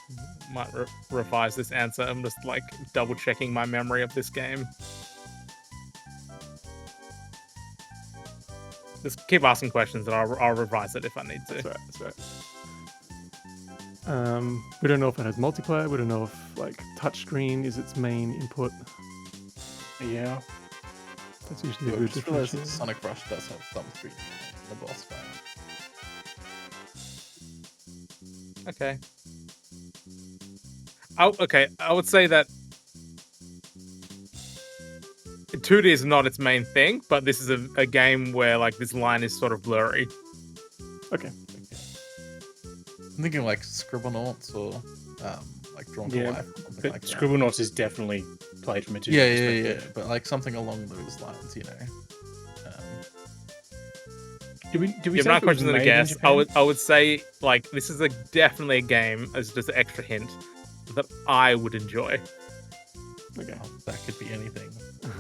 Might revise this answer. I'm just like double checking my memory of this game. Just keep asking questions and I'll revise it if I need to. That's right. We don't know if it has multiplayer. We don't know if like touchscreen is its main input. Yeah. That's usually a I good just realized that differentiator. Sonic Rush does have some 3D in the boss fight. Okay. I would say that 2D is not its main thing, but this is a game where like this line is sort of blurry. Okay. I'm thinking like Scribblenauts or like Drawn to Yeah, Life or something But like that. Scribblenauts is definitely played from a 2D Yeah, perspective. but like something along those lines, you know. Do we Yeah, say but if not it was questions and a made in guess. Japan? I would say like this is definitely a game, as just an extra hint, that I would enjoy. Okay. That could be anything.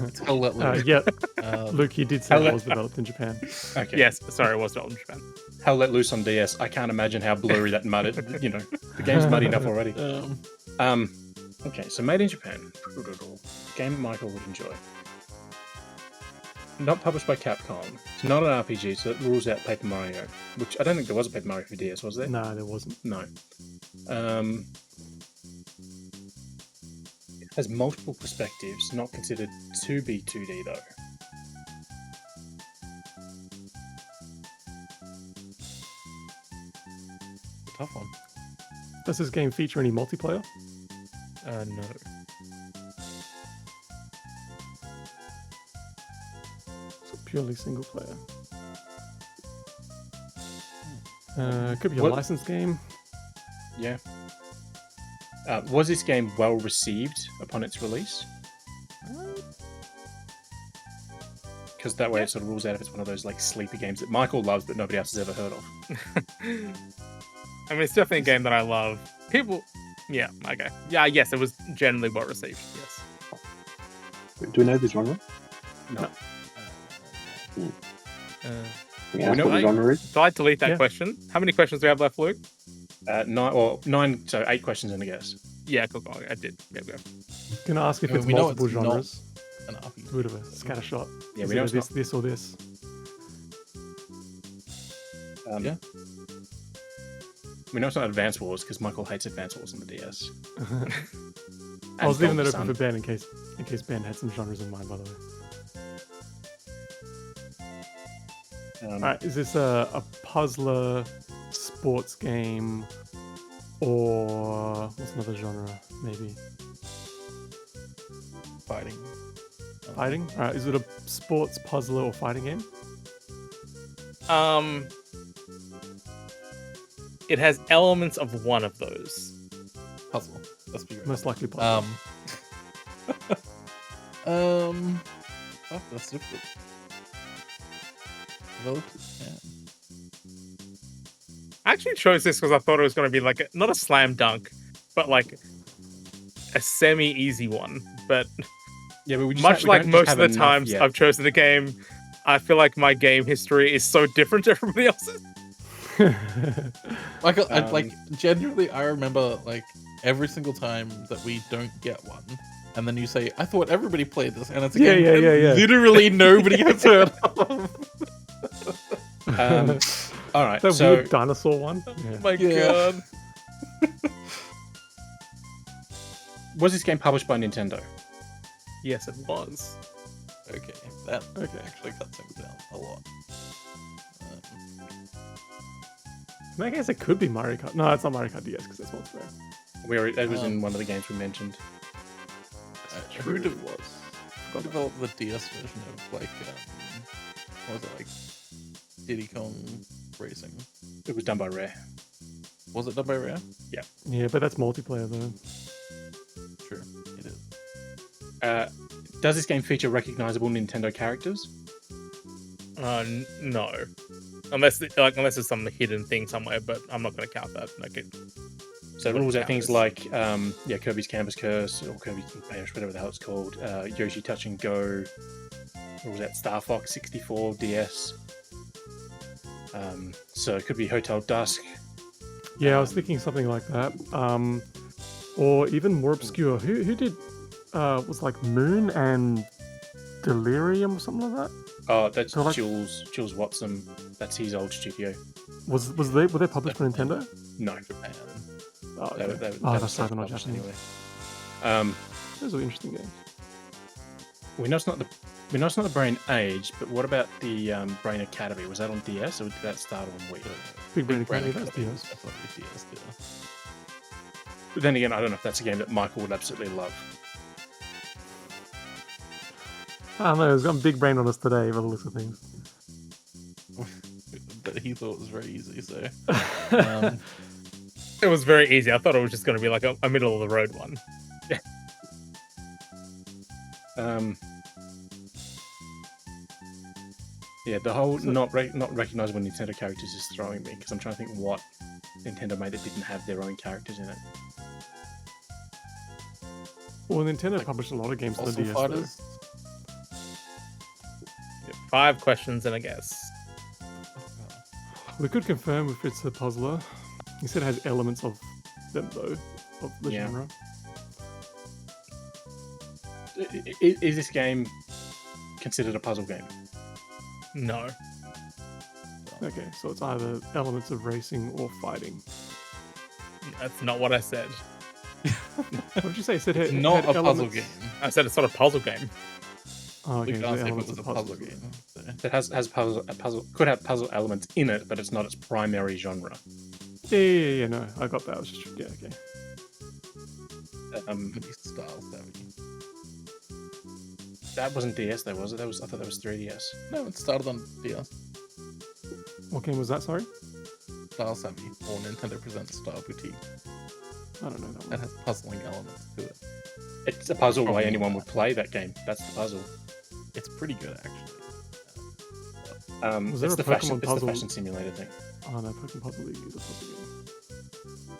It's Hell Let Loose. Yeah, Um, Luke, you did say it was developed in Japan. Okay. Yes, sorry, it was developed in Japan. Hell Let Loose on DS. I can't imagine how blurry that muddy. You know, the game's muddy enough already. Okay, so made in Japan. Game Michael would enjoy. Not published by Capcom. It's not an RPG, so it rules out Paper Mario. Which I don't think there was a Paper Mario for DS, was there? No, there wasn't. No. Has multiple perspectives, not considered to be 2D though. tough one. Does this game feature any multiplayer? No. So purely single player. Could be a What- licensed game. Yeah. Was this game well received upon its release? Because that way it sort of rules out if it's one of those like sleepy games that Michael loves but nobody else has ever heard of. I mean, it's definitely a game that I love. People, yeah, okay, yeah, yes, it was generally well received. Yes. Do we know the genre? No. Can we We ask know what the I- genre is? Did I delete that Yeah. question? How many questions do we have left, Luke? Nine, so 8 questions and a guess. Yeah, cool. I did. Yeah, go. Can I ask if I mean, it's we know multiple it's not- genres? an RPG. Bit of a scatter shot. Yeah, Is we know it it's this, not. this or this. Yeah. We know it's not Advance Wars because Michael hates Advance Wars on the DS. I was leaving that Golden open for Sun. Ben in case Ben had some genres in mind, by the way. Alright, is this a puzzler, sports game, or what's another genre? Maybe Fighting. fighting. Alright, is it a sports, puzzler, or fighting game? It has elements of one of those. Puzzle. Let's be real. Most likely puzzle. Fuck, that's difficult. Vote. Yeah. I actually chose this because I thought it was going to be like not a slam dunk, but like a semi-easy one. But Yeah, but we just much we like don't most have of the enough times yet. I've chosen a game, I feel like my game history is so different to everybody else's. Like, like genuinely, I remember like every single time that we don't get one, and then you say, "I thought everybody played this," and it's a Yeah, game yeah, that yeah, yeah. literally nobody has heard of. All right, That so weird dinosaur one. Yeah. My Yeah. god. was this game published by Nintendo? Yes, it was. Okay, that Okay. actually cuts things down a lot. In that case, it could be Mario Kart. No, it's not Mario Kart DS because that's multiplayer. That was in one of the games we mentioned. Who developed the DS version of like what was it, like Diddy Kong Racing? It was done by Rare. Was it done by Rare? Yeah, but that's multiplayer though. True, it is. Does this game feature recognizable Nintendo characters? No. Unless it's some hidden thing somewhere, but I'm not going to count that. Okay. So it rules out things like Kirby's Canvas Curse or Kirby's Perish, whatever the hell it's called. Yoshi Touch and Go. Rules out Star Fox 64 DS. So it could be Hotel Dusk. Yeah, I was thinking something like that. Or even more obscure. Who did was like Moon and Delirium or something like that? Oh, that's So, like- Jules Watson. That's his old studio. Were they published by Nintendo? No, Japan. Oh, they, okay. they, Oh, they that's were right, they're not self-published Japanese. Those are interesting games. We know it's not the Brain Age, but what about the Brain Academy? Was that on DS or did that start on Wii? Big Brain Brand Academy, that's Academy was DS. definitely DS, yeah. But then again, I don't know if that's a game that Michael would absolutely love. I don't know, he's got a big brain on us today by the looks of things. But he thought it was very easy, so It was very easy. I thought it was just going to be like a middle of the road one. Yeah, the whole not recognizable Nintendo characters is throwing me because I'm trying to think what Nintendo made that didn't have their own characters in it. Well, Nintendo published a lot of games on the also DS. fighters. 5 questions and a guess. Though. We could confirm if it's a puzzler. He said it has elements of them, though, of the Yeah. genre. Is this game considered a puzzle game? No. Okay, so it's either elements of racing or fighting. That's not what I said. What did you say? It said It's it not had a puzzle elements- game. I said it's not a puzzle game. Oh, okay, We so can't say if it elements was a of puzzle game. So. That has puzzle could have puzzle elements in it, but it's not its primary genre. Yeah, no, I got that. I was just, yeah, okay. Maybe style savvy. That wasn't DS though, was it? I thought that was 3DS. No, it started on DS. What game was that, sorry? Style Savvy or Nintendo Presents Star Boutique. I don't know that That one. has puzzling elements to it. It's a puzzle why Probably anyone not. would play that game. That's the puzzle. It's pretty good actually. Was there It's a the fashion, Pokemon it's the puzzle? fashion simulator thing. Oh no, Pokemon Puzzle League is a puzzle game.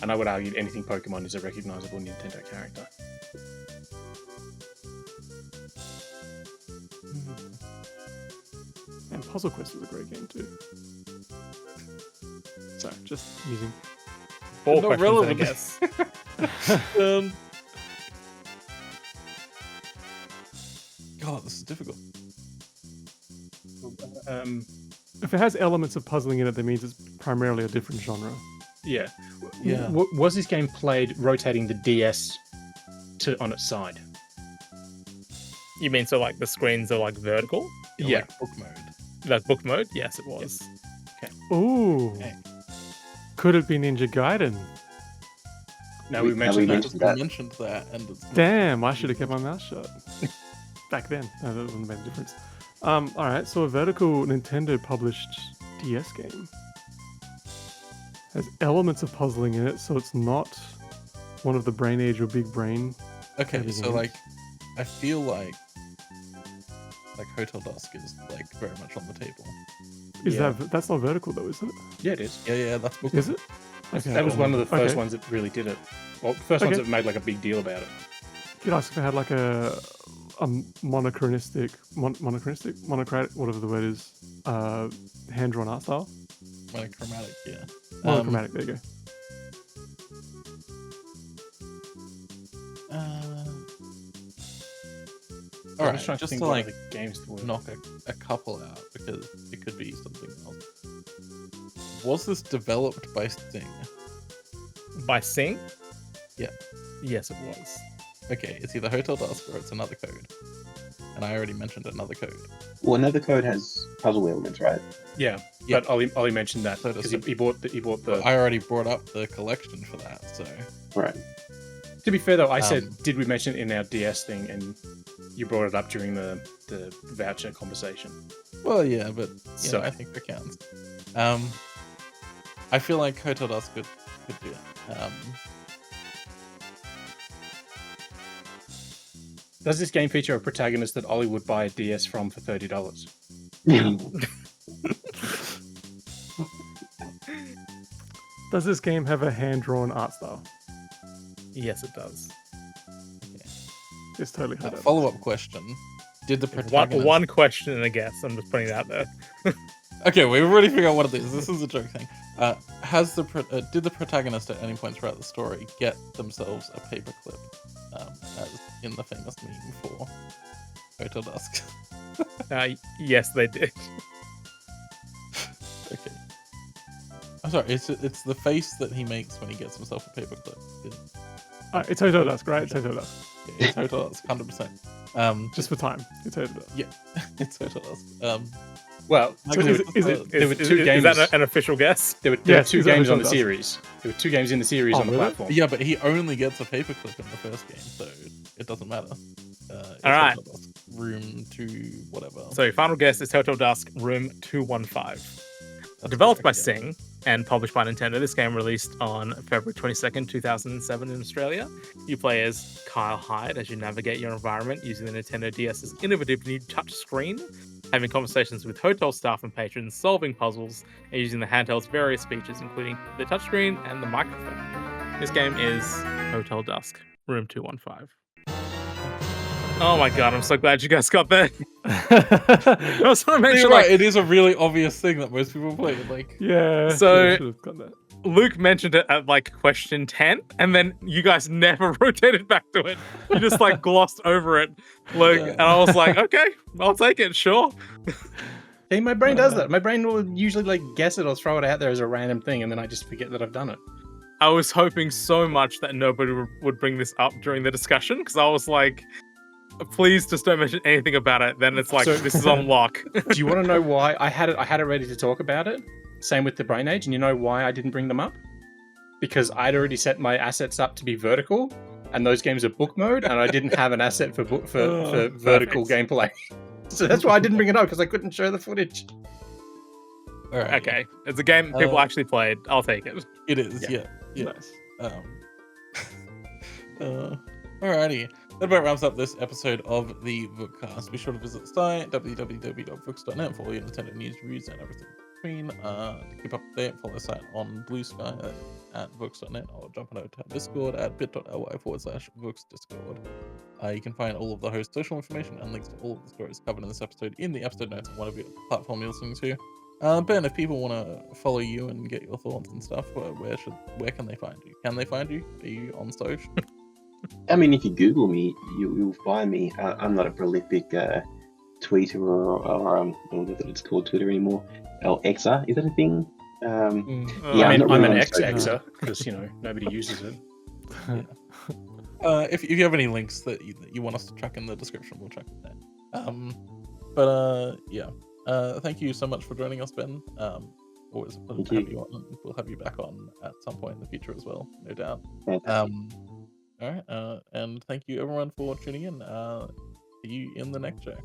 And I would argue anything Pokemon is a recognizable Nintendo character. And Puzzle Quest was a great game too. Sorry, just using. 4 Not questions and a relevant. guess. God, this is difficult. If it has elements of puzzling in it, that means it's primarily a different genre. Yeah. Yeah. Was this game played rotating the DS on its side? You mean so like the screens are like vertical? Yeah. Like book mode. Like book mode? Yes, it was. Ooh. Okay. Could it be Ninja Gaiden? No, We we mentioned that. mentioned that. We mentioned that, and it's Damn, I should have kept my mouth shut. Back then. No, that wouldn't have made a difference. Alright, so a vertical Nintendo published DS game has elements of puzzling in it, so it's not one of the Brain Age or Big Brain. okay. heavy So games. like, I feel like Hotel Dusk is like very much on the table. Is Yeah. that's not vertical though, is it? Yeah, it is. Yeah, that's book Is mode. it? Okay. That was one of the first Okay. ones that really did it. Well, the first ones Okay. that made like a big deal about it. Could ask if it had like a monocratic, whatever the word is, hand-drawn art style. Monochromatic, yeah. Monochromatic, there you go. All I'm right, just trying to just think to what like other games there were. knock a couple out because it could be something else. Was this developed by Sting? By Sing? Yeah. Yes, it was. Okay, it's either Hotel Dusk or it's another code. And I already mentioned another code. Well, another code has puzzle elements, right? Yeah, Yeah. but Ollie mentioned that So does because he bought the. I already brought up the collection for that, so Right. To be fair though, I said, Um, did we mention it in our DS thing, and you brought it up during the voucher conversation. well, yeah, but So- I think that counts. I feel like Hotel Dusk could do it. Does this game feature a protagonist that Ollie would buy a DS from for $30? Does this game have a hand-drawn art style? Yes, it does. It's totally had that. Follow-up question: did the protagonist? One question and a guess. I'm just putting it out there. Okay, we've already figured out what it is. This is a joke thing. Did the protagonist at any point throughout the story get themselves a paperclip, as in the famous meme for Hotel Dusk? Yes, they did. Okay. I'm sorry. It's the face that he makes when he gets himself a paperclip. It's Hotel Dusk, right? It's Hotel Dusk. It's Hotel Dusk, 100%. Just for time. It's Hotel Dusk. Yeah, it's Hotel Dusk. Well, So is it- there were two Is games. that an official guess? There were Yes, two is that games on Hotel the Dusk? series. There were two games in the series Oh, on the really? platform. Yeah, but he only gets a paperclip in the first game, so it doesn't matter. It's All right. Hotel Dusk, room 2, whatever. So your final guess is Hotel Dusk Room 215. That's Developed by correct, yeah. Sing and published by Nintendo, this game released on February 22nd, 2007 in Australia. You play as Kyle Hyde as you navigate your environment using the Nintendo DS's innovative new touchscreen, having conversations with hotel staff and patrons, solving puzzles, and using the handheld's various features, including the touchscreen and the microphone. This game is Hotel Dusk, Room 215. Oh my god, I'm so glad you guys got that. I just want to make You're sure, right, like, it is a really obvious thing that most people play. Like, Yeah. So- yeah, should have got that. Luke mentioned it at like question 10, and then you guys never rotated back to it. You just like glossed over it, Luke. Yeah. And I was like, okay, I'll take it, sure. Hey, my brain does that. My brain will usually like guess it or throw it out there as a random thing, and then I just forget that I've done it. I was hoping so much that nobody would bring this up during the discussion, because I was like, please just don't mention anything about it. Then it's like, So- this is on lock. Do you want to know why I had it ready to talk about it? Same with the Brain Age, and you know why I didn't bring them up? Because I'd already set my assets up to be vertical, and those games are book mode, and I didn't have an asset for vertical gameplay. So that's why I didn't bring it up, because I couldn't show the footage. all right, Okay, it's a game people Uh, actually played. I'll take it. it is. Yeah. Yeah. Nice. Alrighty. That about wraps up this episode of the Vookcast. Be sure to visit the site www.vooks.net for all your Nintendo news, reviews, and everything in between. To keep up to date, follow the site on Blue Sky at Vooks.net or jump on over to our Discord at bit.ly/VooksDiscord. You can find all of the host social information and links to all of the stories covered in this episode in the episode notes on whatever platform you're listening to. Ben, if people want to follow you and get your thoughts and stuff, where can they find you? Can they find you? Are you on social? I mean, if you Google me, you'll find me. I'm not a prolific tweeter or I don't know that it's called Twitter anymore. Or Xer, is that a thing? Yeah, I mean, not I'm really an on ex-exer because nobody uses it. If you have any links that you want us to chuck in the description, we'll chuck it there. Yeah. Thank you so much for joining us, Ben. Always a pleasure to have you on. We'll have you back on at some point in the future as well, no doubt. Fantastic. All right. And thank you everyone for tuning in. See you in the next show.